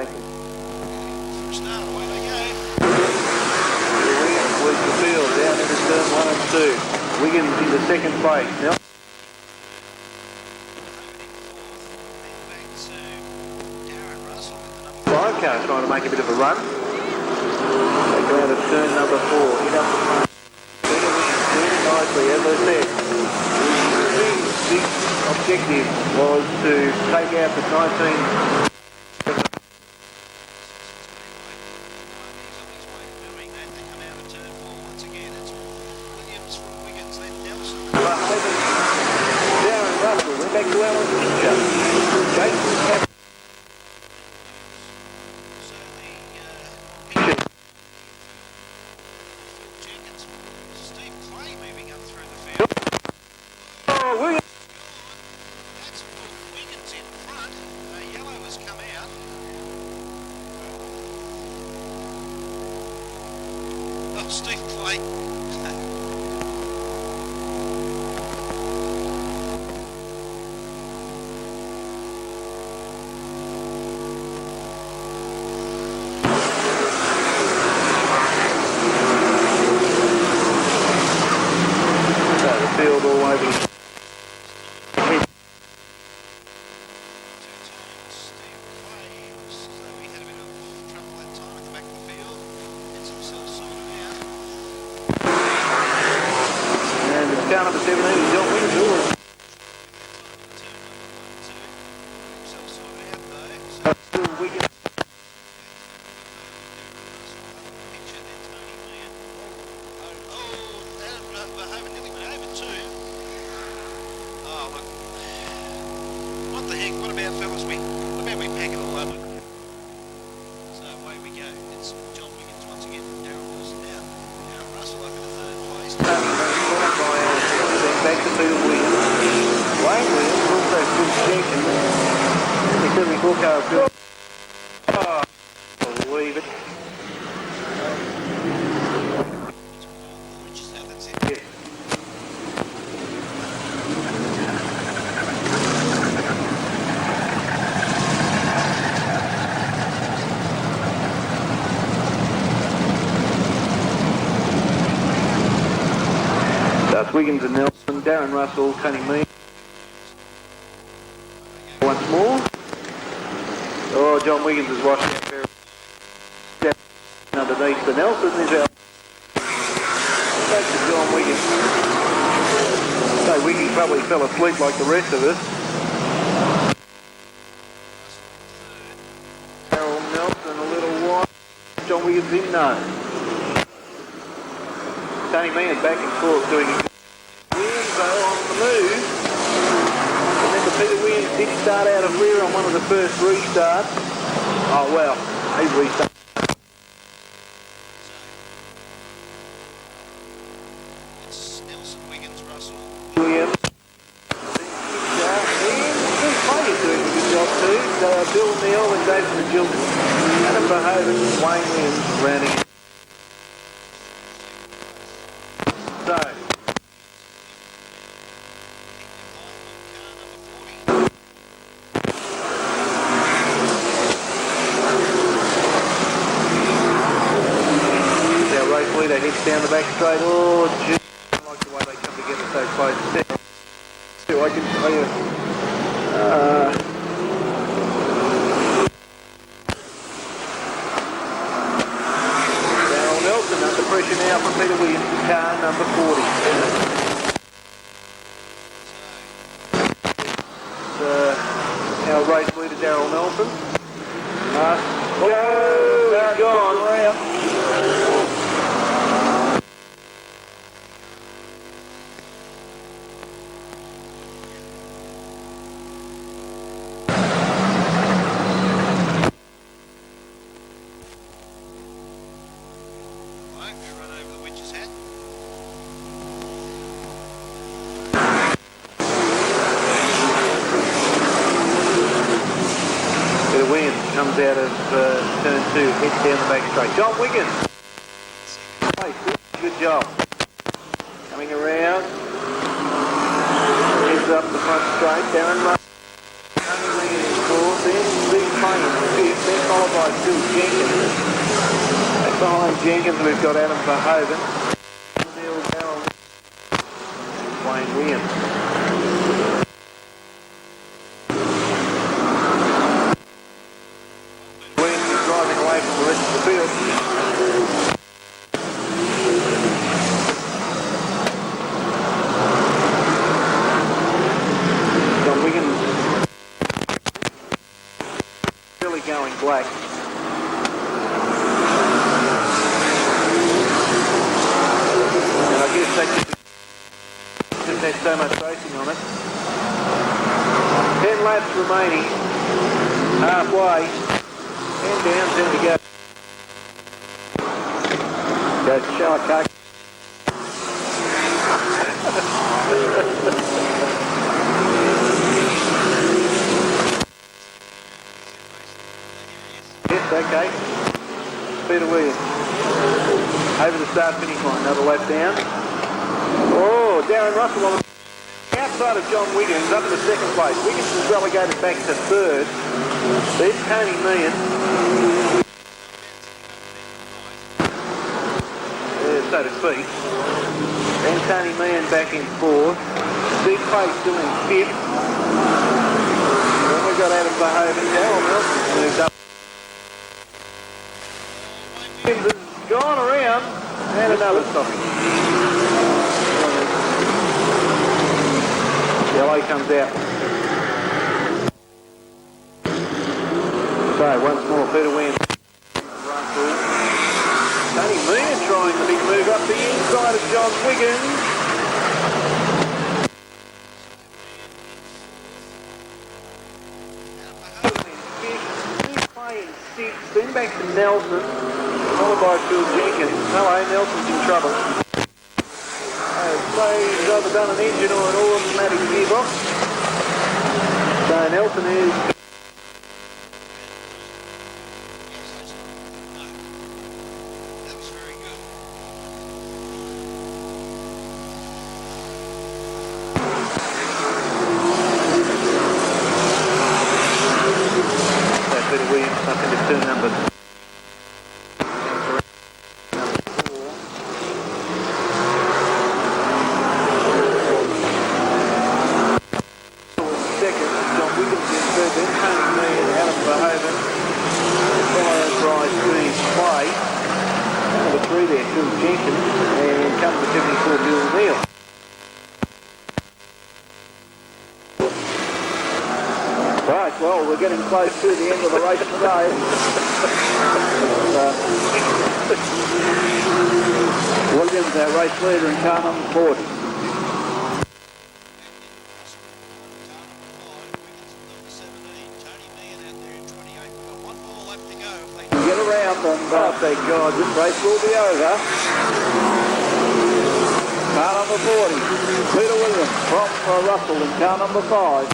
reckon? For a start, away they go. Wiggins leads the field down into turn 1 and 2. Wiggins into second place. Now, Back to Darren Russell in the number 5 car trying to make a bit of a run. They go out of turn number 4. Hit up the front. Peter Wiggins doing it nicely, as I said. His big objective was to take out the 19. He's on his way to doing that. They come out of turn 4 once again. It's Williams from Wiggins, then Nelson. Darren Russell, we're back to Alan Fincher. Jason Cap. So Phil Jenkins, Steve Clay moving up through the field. Oh, Williams. That's put Wiggins in front. Yellow has come out. Oh, Steve Clay. So the field all over. Two times Steve Clay. So he had a bit of trouble that time at the back of the field. Gets himself sorted out. And it's car number 17, John Wiggins. Himself sorted out though. So Wiggins. picture there, Tony Mann. Oh, Adam Verhoeven nearly went over too. Oh, look. What the heck? What about, fellas? What about we pack it all up? So away we go. It's John Wiggins once again. Darren Wilson out. Darren Russell up in the third place. Back to Peter Williams. Wayne Williams also Phil Jenkins. The 74 car of Phil. Oh, believe it. Which is how that's it. Yes. That's Wiggins and Nelson, Darren Russell, Tony Mead. Once more. Oh, John Wiggins is washing out very underneath, but Nelson is out. Back to John Wiggins. So Wiggins probably fell asleep like the rest of us. Darryl Nelson a little wide. John Wiggins in no. Tony Mead back and forth doing it. Williams though on the move. Remember Peter Williams did start out of rear on one of the first restarts. Oh well, he restarted. It's Nelson, Wiggins, Russell. Williams. Steve Clay is doing a good job too. Bill Neal and David Gilbert. Adam Verhoeven, Wayne Williams rounding. So, our race leader heads down the back straight. Oh, gee. I like the way they come together so close. I can tell you. Darryl Nelson under pressure now from Peter Williams, car number 40. Our race leader, Darryl Nelson. He's gone. Right, we run over the witch's hat. Peter Williams comes out of turn 2, heads down the back straight. John Wiggins. Hey, good job. Coming around. Heads up the front straight. Darren Russell. Only leading in fourth. Then Steve Clay in fifth. then followed by Phil Jenkins. And behind Jenkins we've got Adam Verhoeven, Neil Darrell, Wayne Williams. Williams is driving away from the rest of the field. John Wiggins really going black. And I guess they just had so much racing on it. 10 laps remaining, halfway, and down, 10 to go. Go to show a coke. Yes, okay. Peter Williams. Over the start finish line, another lap down. Oh, Darren Russell on the outside of John Wiggins, up in the second place. Wiggins is relegated back to third. There's Tony Meehan. So to speak. Then Tony Meehan back in fourth. Steve Clay still in fifth. Then we've got Adam Verhoeven. Darryl Nelson's moved up. Wiggins has gone around and another stopping. Yellow comes out. So once more Peter Williams run through. Tony Meehan trying the big move up the inside of John Wiggins. Steve Clay in sixth, then back to Nelson, followed by Phil Jenkins. Hello, Nelson's in trouble. So he's either done an engine or an automatic gearbox. So Nelson is... That was very good. So Peter Williams up into turn number 4. Second, John Wiggins in third, then Tony Meehan, Adam Verhoeven, followed by Steve Clay. Number 3 there, Phil Jenkins, and comes the 74 Bill Neal. Right, well, we're getting close to the end of the race today. Williams, our race leader in car number 40. Get around and thank God this race will be over. Car number 40, Peter Williams from Russell in car number 5.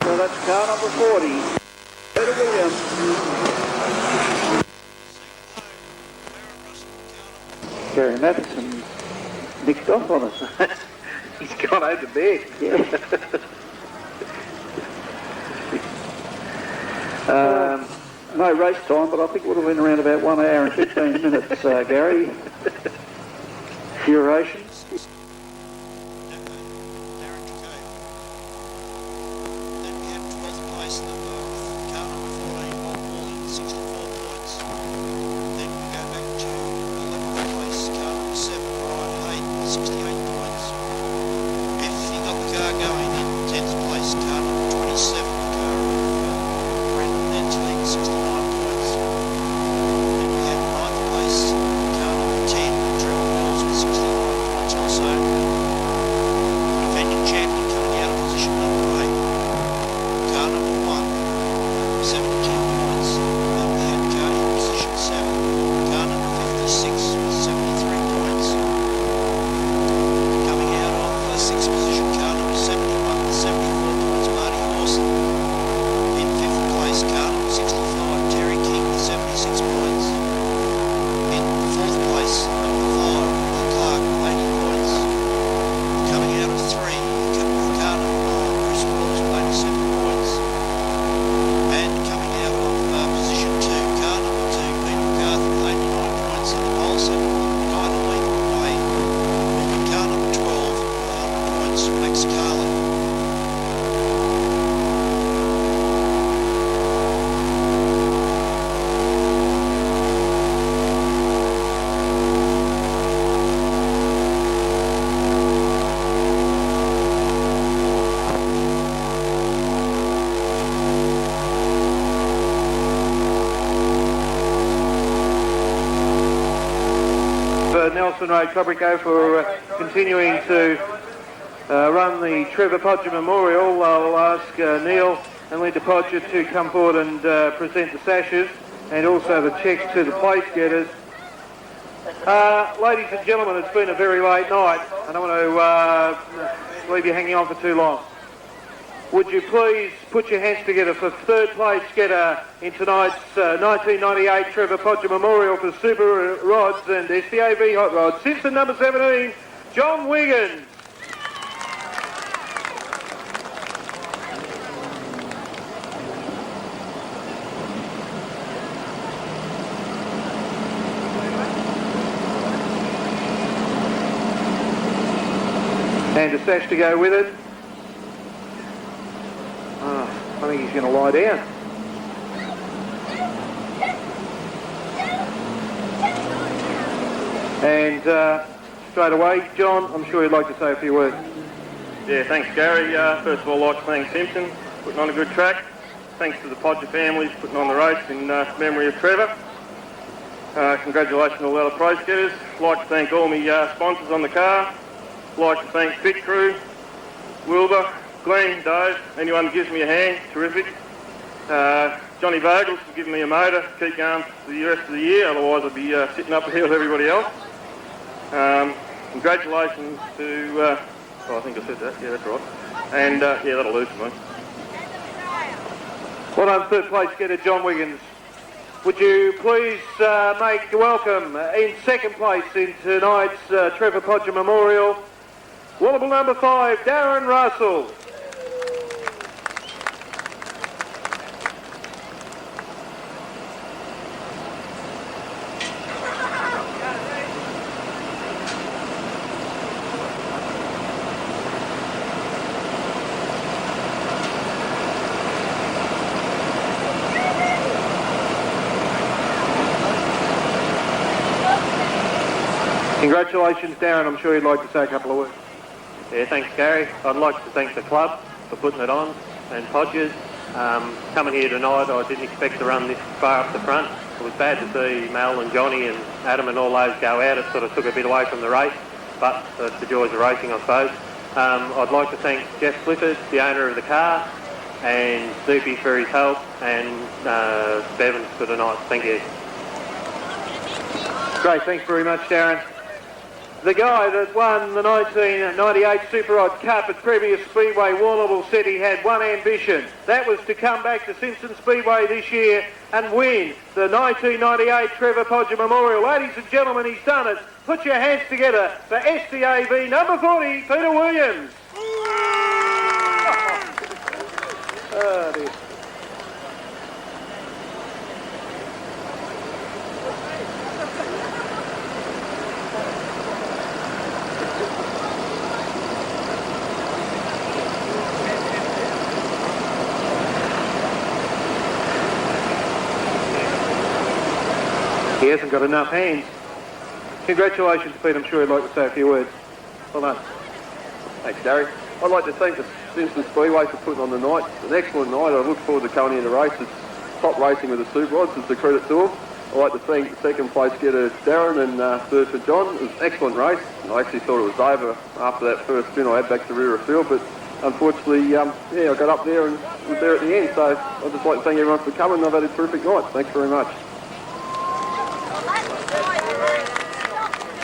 So that's car number 40, Peter Williams. Gary Matheson nicked off on us. He's gone over to bed. Yeah. No race time, but I think it would have been around about 1 hour and 15 minutes, Gary. Duration. Also Black Scarlet. Nelson Road Cobrico for continuing to run the Trevor Podger Memorial. I'll ask Neil and Linda Podger to come forward and present the sashes and also the checks to the place getters. Ladies and gentlemen, it's been a very late night. I don't want to leave you hanging on for too long. Would you please put your hands together for third place getter in tonight's 1998 Trevor Podger Memorial for Super Rods and SDAV Hot Rods, Simpson number 17, John Wiggins. And a sash to go with it. I think he's going to lie down. And straight away, John, I'm sure you'd like to say a few words. Yeah, thanks Gary. First of all, I'd like to thank Simpson for putting on a good track. Thanks to the Podger families putting on the race in memory of Trevor. Congratulations to all the other prize getters. I'd like to thank all my sponsors on the car. I'd like to thank Fit Crew, Wilbur, Glenn, Dave, anyone who gives me a hand, terrific. Johnny Vogels for giving me a motor to keep going for the rest of the year, otherwise I'd be sitting up here with everybody else. Congratulations to, I think I said that, yeah, that's right. And yeah, that'll do for me. Well done, third place getter John Wiggins. Would you please make welcome in second place in tonight's Trevor Podger Memorial, Wallable number 5, Darren Russell. Congratulations, Darren. I'm sure you'd like to say a couple of words. Yeah, thanks, Gary. I'd like to thank the club for putting it on, and Podgers. Coming here tonight, I didn't expect to run this far up the front. It was bad to see Mel and Johnny and Adam and all those go out. It sort of took a bit away from the race, but it's the joys of racing, I suppose. I'd like to thank Jeff Clifford, the owner of the car, and Snoopy for his help, and Bevan for tonight. Thank you. Great, thanks very much, Darren. The guy that won the 1998 Super Rod Cup at previous Speedway Warrnambool said he had one ambition. That was to come back to Simpson Speedway this year and win the 1998 Trevor Podger Memorial. Ladies and gentlemen, he's done it. Put your hands together for SDAV number 40, Peter Williams. Oh, dear. He hasn't got enough hands. Congratulations, Pete. I'm sure he'd like to say a few words. Well done. Thanks, Gary. I'd like to thank the Simpson Speedway for putting on the night. It's an excellent night. I look forward to coming in the race. It's top racing with the Super Rods. It's a credit to them. I'd like to thank the second place getter Darren and third for John. It was an excellent race. I actually thought it was over after that first spin I had back to the rear of field, but unfortunately, I got up there and was there at the end. So I'd just like to thank everyone for coming. I've had a terrific night. Thanks very much.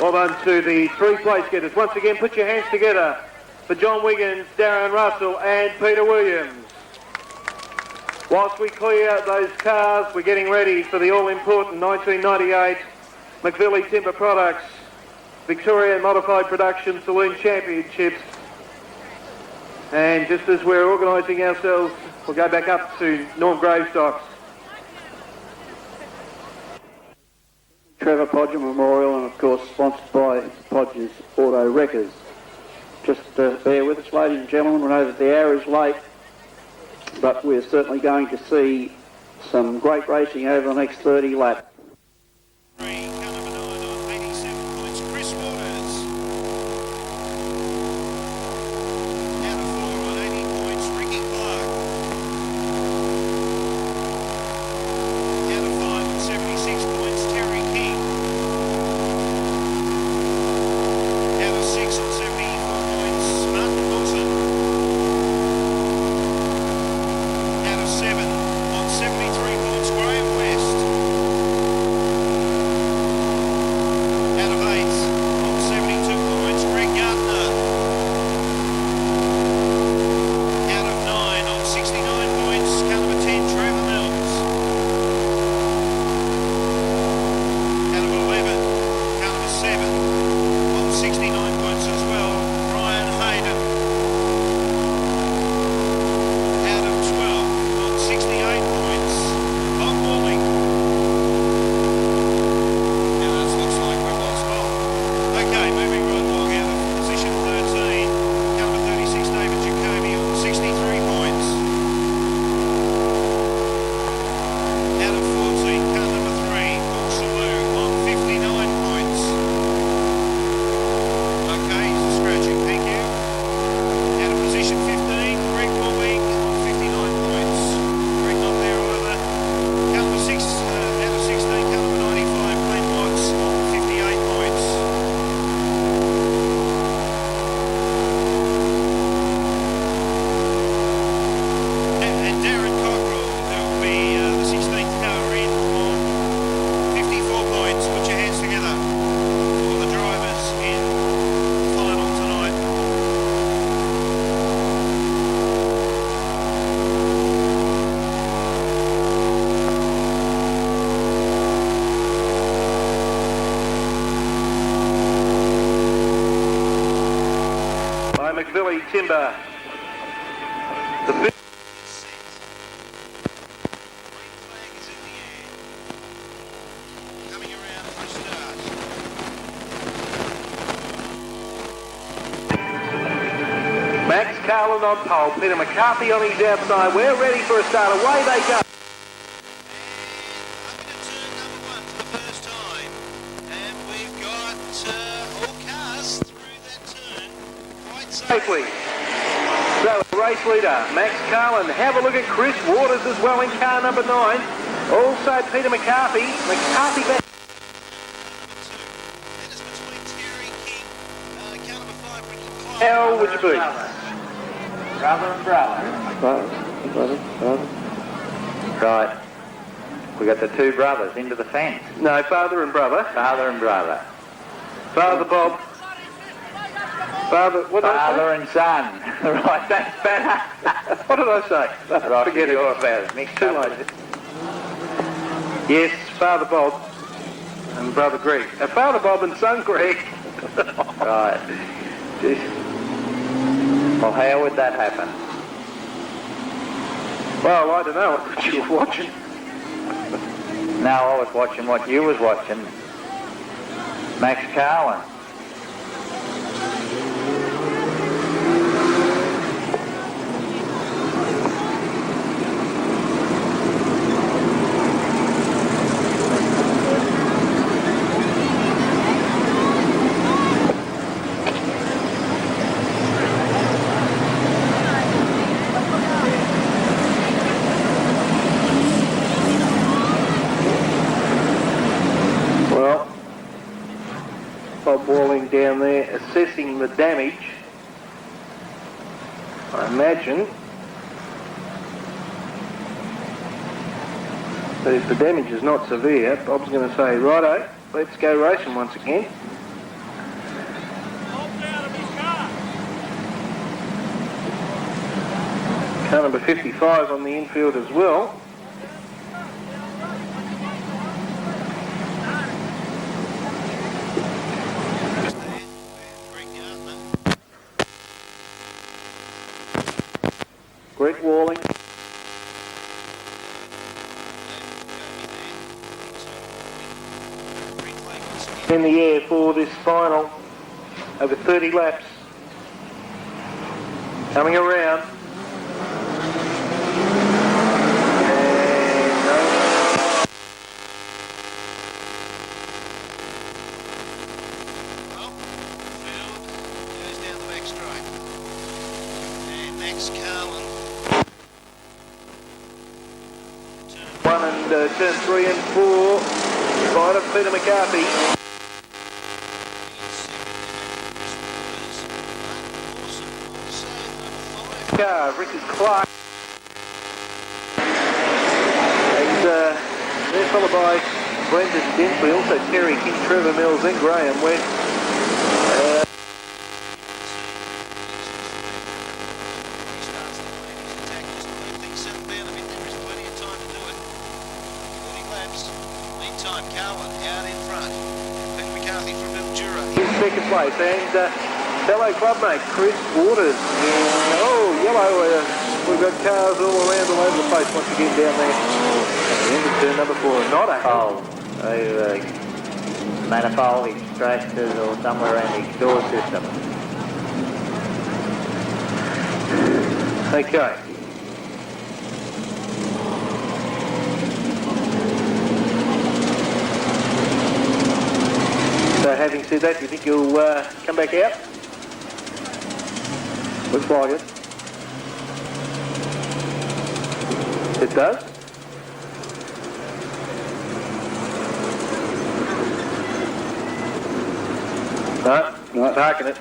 Well done to the three place getters. Once again, put your hands together for John Wiggins, Darren Russell and Peter Williams. Whilst we clear those cars, we're getting ready for the all-important 1998 McVilly Timber Products Victorian Modified Production Saloon Championships. And just as we're organising ourselves, we'll go back up to Norm Gravestock's. Trevor Podger Memorial, and of course sponsored by Podger's Auto Wreckers. just bear with us, ladies and gentlemen. We know that the hour is late, but we're certainly going to see some great racing over the next 30 laps. Car number 9 on 87 points, Chris Waters. Out of 4 on 80 points, Ricky Clark. Out of 5 on 76 points, Terry King. Out of 6 on 74 points, Martin Wilson. Out of 7 on 73 points, Graham West. Out of 8 on 72 points, Greg Gardner. Out of 9 on 69 points, car number 10, Trevor Mills. Out of 11, car number 7 on 69 points as well, Ryan Hayden. Out of 12 on 68 points, Bob Walling. Now it looks like we've lost Bob. Okay, moving right along out of position 13, car number 36, David Jacoby on 63 points. Out of 14, car number 3, Paul Salou on 59 points. Okay, he's a scratching, thank you. Out of position 15, Greg Walling on 59 points. Greg not there either. Car number 6, out of 16, car number 95, Glenn Watts on 58 points. And Darren Cockrell, who will be the 16th car in on 54 points. Put your hands together for the drivers in the final tonight. By McVilly Timber. The fifth. Green flag is in the air. Coming around for a start. Max Carlin on pole. Peter McCarthy on his outside. We're ready for a start. Away they go. And up into turn number 1 for the first time. And we've got all cars through that turn quite safely. Safely. So, race leader, Max Carlin. Have a look at Chris Waters as well in car number 9. Also, Peter McCarthy. McCarthy back. That is between Terry King, car number 5, Ricky Clark. How would you be? Brother and brother. Brother. Right. We got the two brothers into the fence. No, father and brother. Father and brother. Father Bob. Father, what did I Father and son. Right, that's better. say? What did I say? Right, Forget it. you're about it. Mixed Too up late. with it. Yes, Father Bob and brother Greg. Father Bob and son Greg. Right. Just, well, how would that happen? Well, I don't know what you were watching. No, I was watching what you was watching. Max Carlin. Well, Bob Walling down there assessing the damage. I imagine that if the damage is not severe, Bob's going to say, righto, let's go racing once again. Car number 55 on the infield as well. Greg Walling. In the air for this final over 30 laps. Coming around. Well, Field goes down the back straight. And Max Carlin. One and turn 3 and 4. Right of Peter McCarthy. Car, Ricky Clark. And they're followed by Brendan Dinsley, also Terry King, Trevor Mills and Graham West. Meantime, Carlin out in front. Peter McCarthy from Mildura. In second place, and fellow clubmate Chris Waters. Oh, yellow. We've got cars all around, all over the place once again down there. And then turn number 4, not a Oh, manifold extractors or somewhere around the exhaust system. Okay. So having said that, do you think you'll come back out? Looks like it. It does? No, parking it.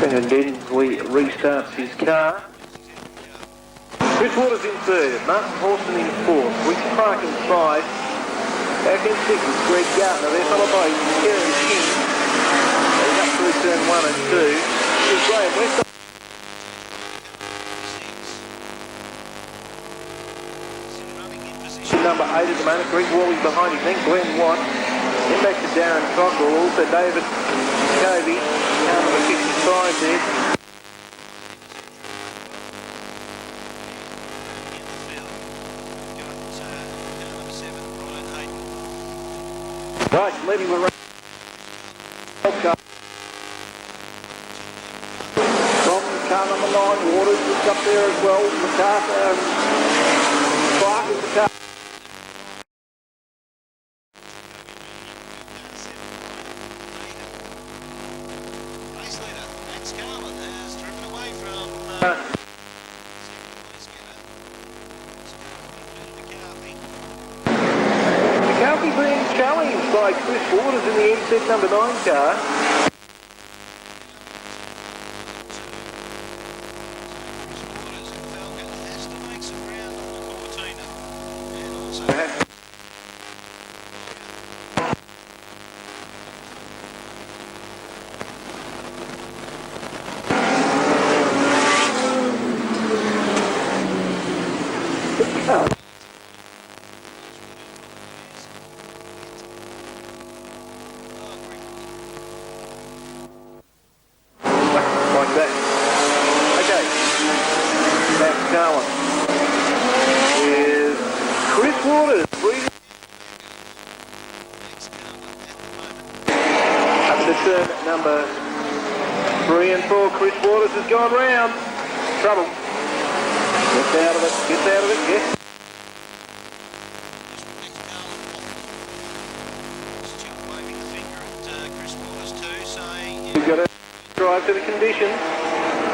And then we restarts his car. Chris Waters in third, Martin Horston in fourth, Rick Clark in 5, back in 6th is Greg Gartner, they're followed by Kerry King. He's up through turn 1 and 2. Here's Graham West. Number 8 at the moment, Greg Wally behind him, then Glenn Watt, then back to Darren Cockrell, also David Covey, car number 55 there. Right, leading the race. From car number 9, Waters is up there as well. McCarthy, Clark is the car. Race leader, Max Carlin has driven away from McCarthy being challenged by Chris Waters in the NZ number 9 car. has to make some ground on the Cortina. And also Like that. Okay. Max Carlin is Chris Waters breathing up to turn number 3 and 4. Chris Waters has gone round. Trouble. Gets out of it. Gets out of it. Yes. still waving the finger at Chris Waters too, saying We've got to drive to the conditions.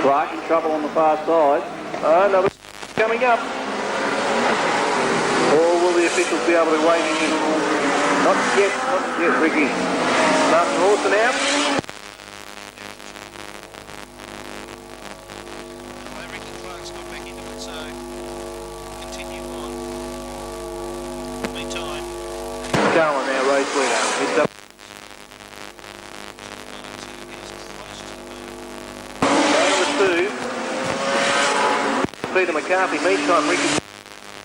Clark in trouble on the far side. Another coming up. Or will the officials be able to wave him in? Not yet, Ricky. Martin Horston out. Ricky Clark's got back into it, so continue on. Meantime, Carlin now race leader. It's up. Number 2. Peter McCarthy. Meantime, Ricky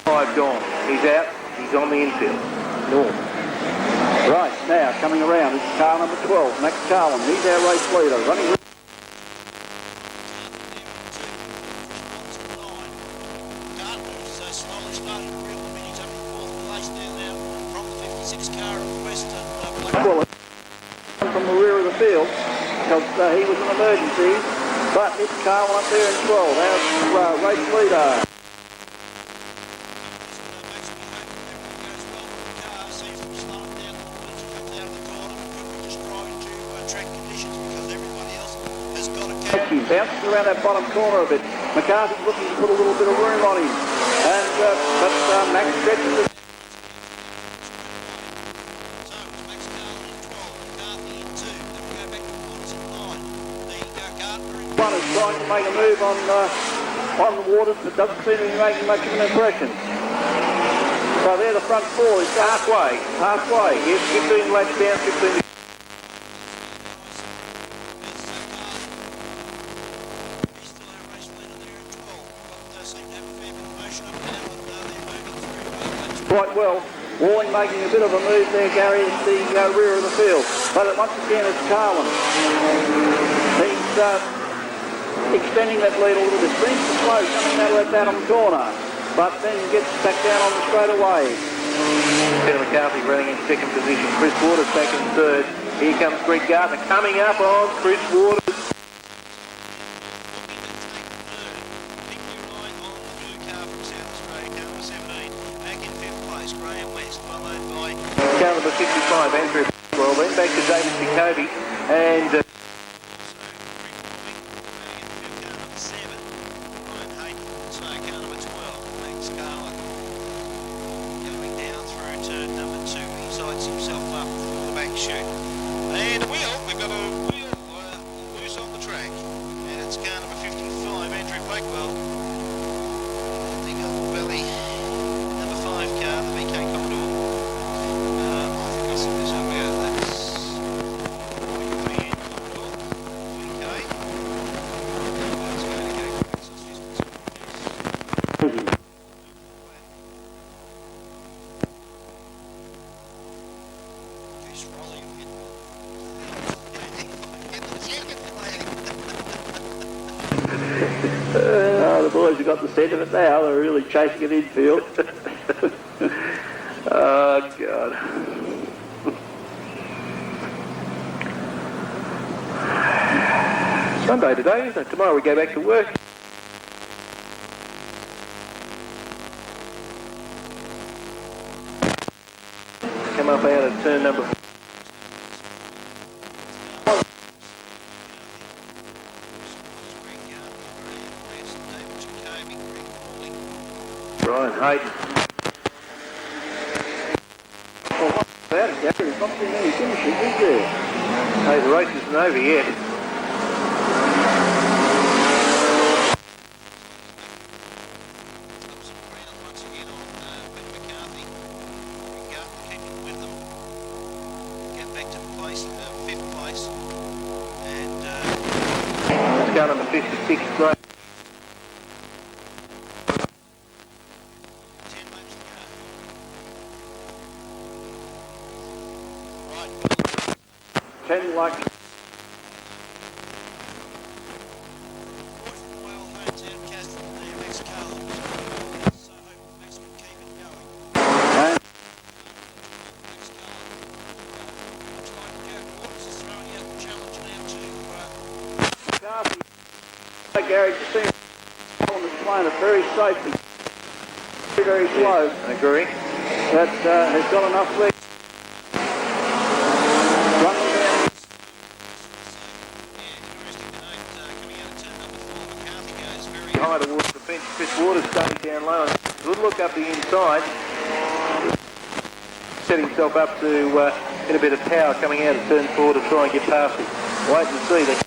5 gone. He's out. He's on the infield. North. Right, now coming around, it's car number 12, Max Carlin. He's our race leader, running. Gartner slowly starting to reel them in. He's up in fourth place now from the 56 car of Western. Well, from the rear of the field, because he was an emergency, but it's Carl up there in 12. Our race leader. Bouncing around that bottom corner a bit. McCarthy's looking to put a little bit of room on him. And, but Max stretches it. So, Max Carlin in 12, McCarthy in 2. Then we go back to Waters in 9. Gardner in One is trying to make a move on the Waters, but doesn't seem to be making much of an impression. So there the front four is halfway. Yes, 15 laps down, 15. Quite well. Walling making a bit of a move there, Gary, at the rear of the field. But once again, it's Carlin. He's extending that lead a little bit. Seems to slow coming out of that bottom corner, but then gets back down on the straightaway. Peter McCarthy running in second position. Chris Waters back in third. Here comes Greg Gardner coming up on Chris Waters. Car number 55, Andrew. Well, then back to David Jacoby and The boys have got the scent of it now. They're really chasing it infield. oh, God. Sunday today, isn't it? Tomorrow we go back to work. Come up out of turn number 4. Brian Hayden. Well, what's about it, Gary? There's not too many finishes, is there? Hey, the race isn't over yet. Car number 56, great. Ten like. Gary, just seems to playing it very safely, very slow. Yes, I agree. That has got enough leg. High towards the fence. Chris Waters starting down low. Good look up the inside. Set himself up to get a bit of power coming out of turn 4 to try and get past him. Wait and see. That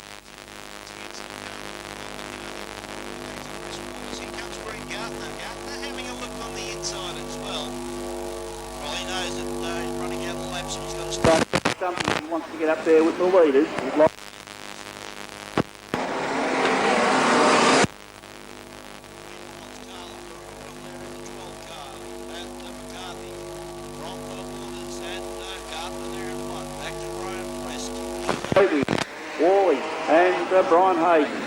he wants to get up there with the leaders. He'd like Wally and Brian Hayden.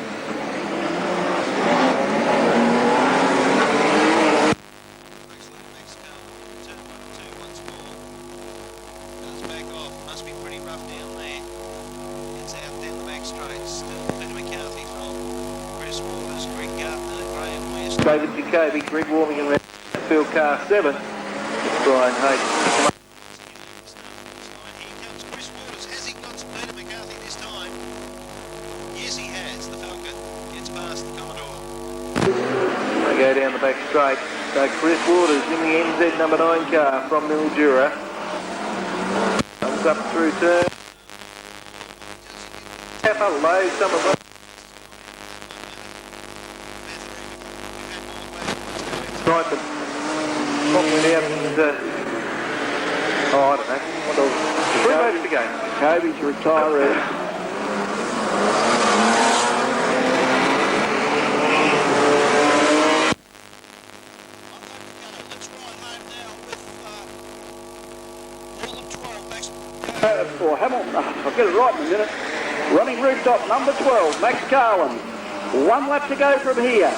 David Jacoby, Greg Warming and field car 7. Brian Hayden. Here comes Chris Waters. Has he got Peter McCarthy this time? Yes, he has. The Falcon gets past the Commodore. They go down the back straight. So Chris Waters in the NZ number 9 car from Mildura. Comes up through turn. Hello, some of them. Right, but what went out and, I don't know. What else? 3 laps to go. Jacoby's retiree. Let's ride home now with all of 12 Max. For Hamilton, I'll get it right in a minute. Running rooftop number 12, Max Carlin. 1 lap to go from here.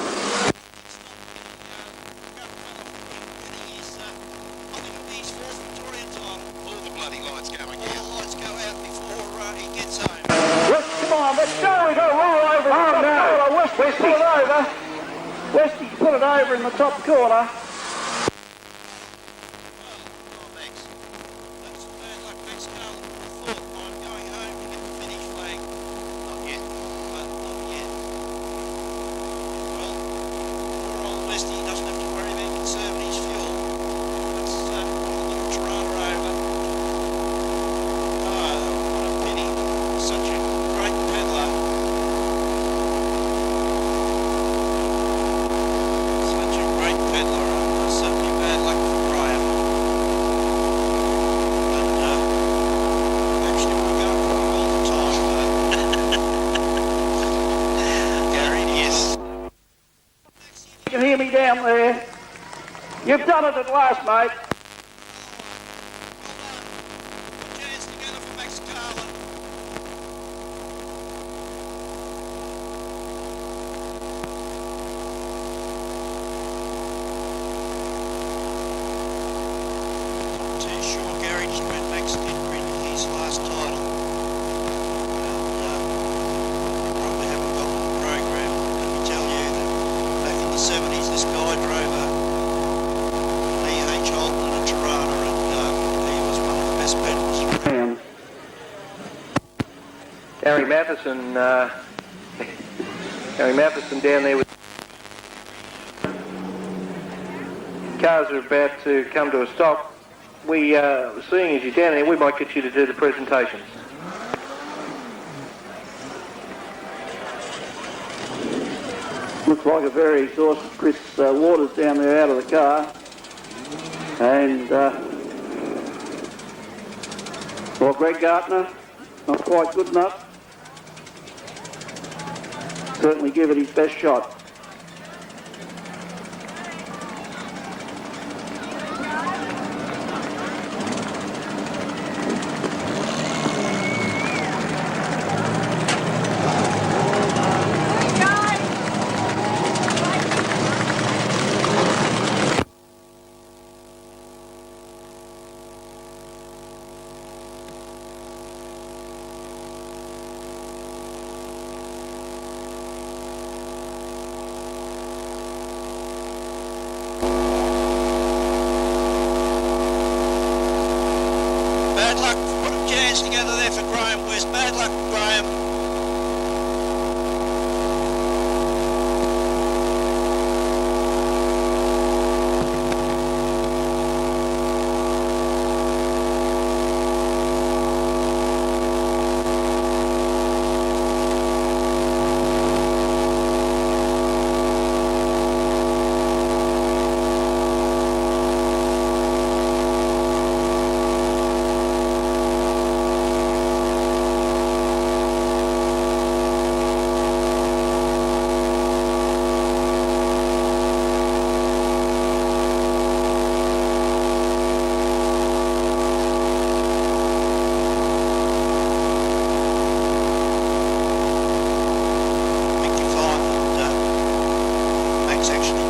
He's fourth Victorian time. All the bloody lights going out. All the lights go out before he gets home. West, come on, let's go. We got to roll over. Oh, no. Westy put it over. Westy put it over in the top corner. Max. That's bad luck. Max Carlin fourth. I'm going home to get the finish flag. Not yet, but not yet. Well, poor old Westy doesn't have to worry about conserving his fuel. Let's put the little Toronto over. Oh, what a pity. Such a great peddler. Such a great peddler. Certainly bad luck for Graham. And actually we're going for him all the time. Gary, yes. You can hear me down there. You've done it at last, mate. Put your hands together for Max Carlin. Not too sure Gary just when Max did win his last title. And probably haven't got the program. Let me tell you that back in the 70s this guy drove a E.H. Holden and a Tirana, and he was one of the best pedals. Harry Matheson, Harry Matheson down there with cars are about to come to a stop. We, seeing as you're down there, we might get you to do the presentations. Looks like a very exhausted Chris Waters down there out of the car. And, well, Greg Gartner, not quite good enough. Certainly give it his best shot. Bad luck. Put your hands together there for Graham West. Bad luck, Graham. Actually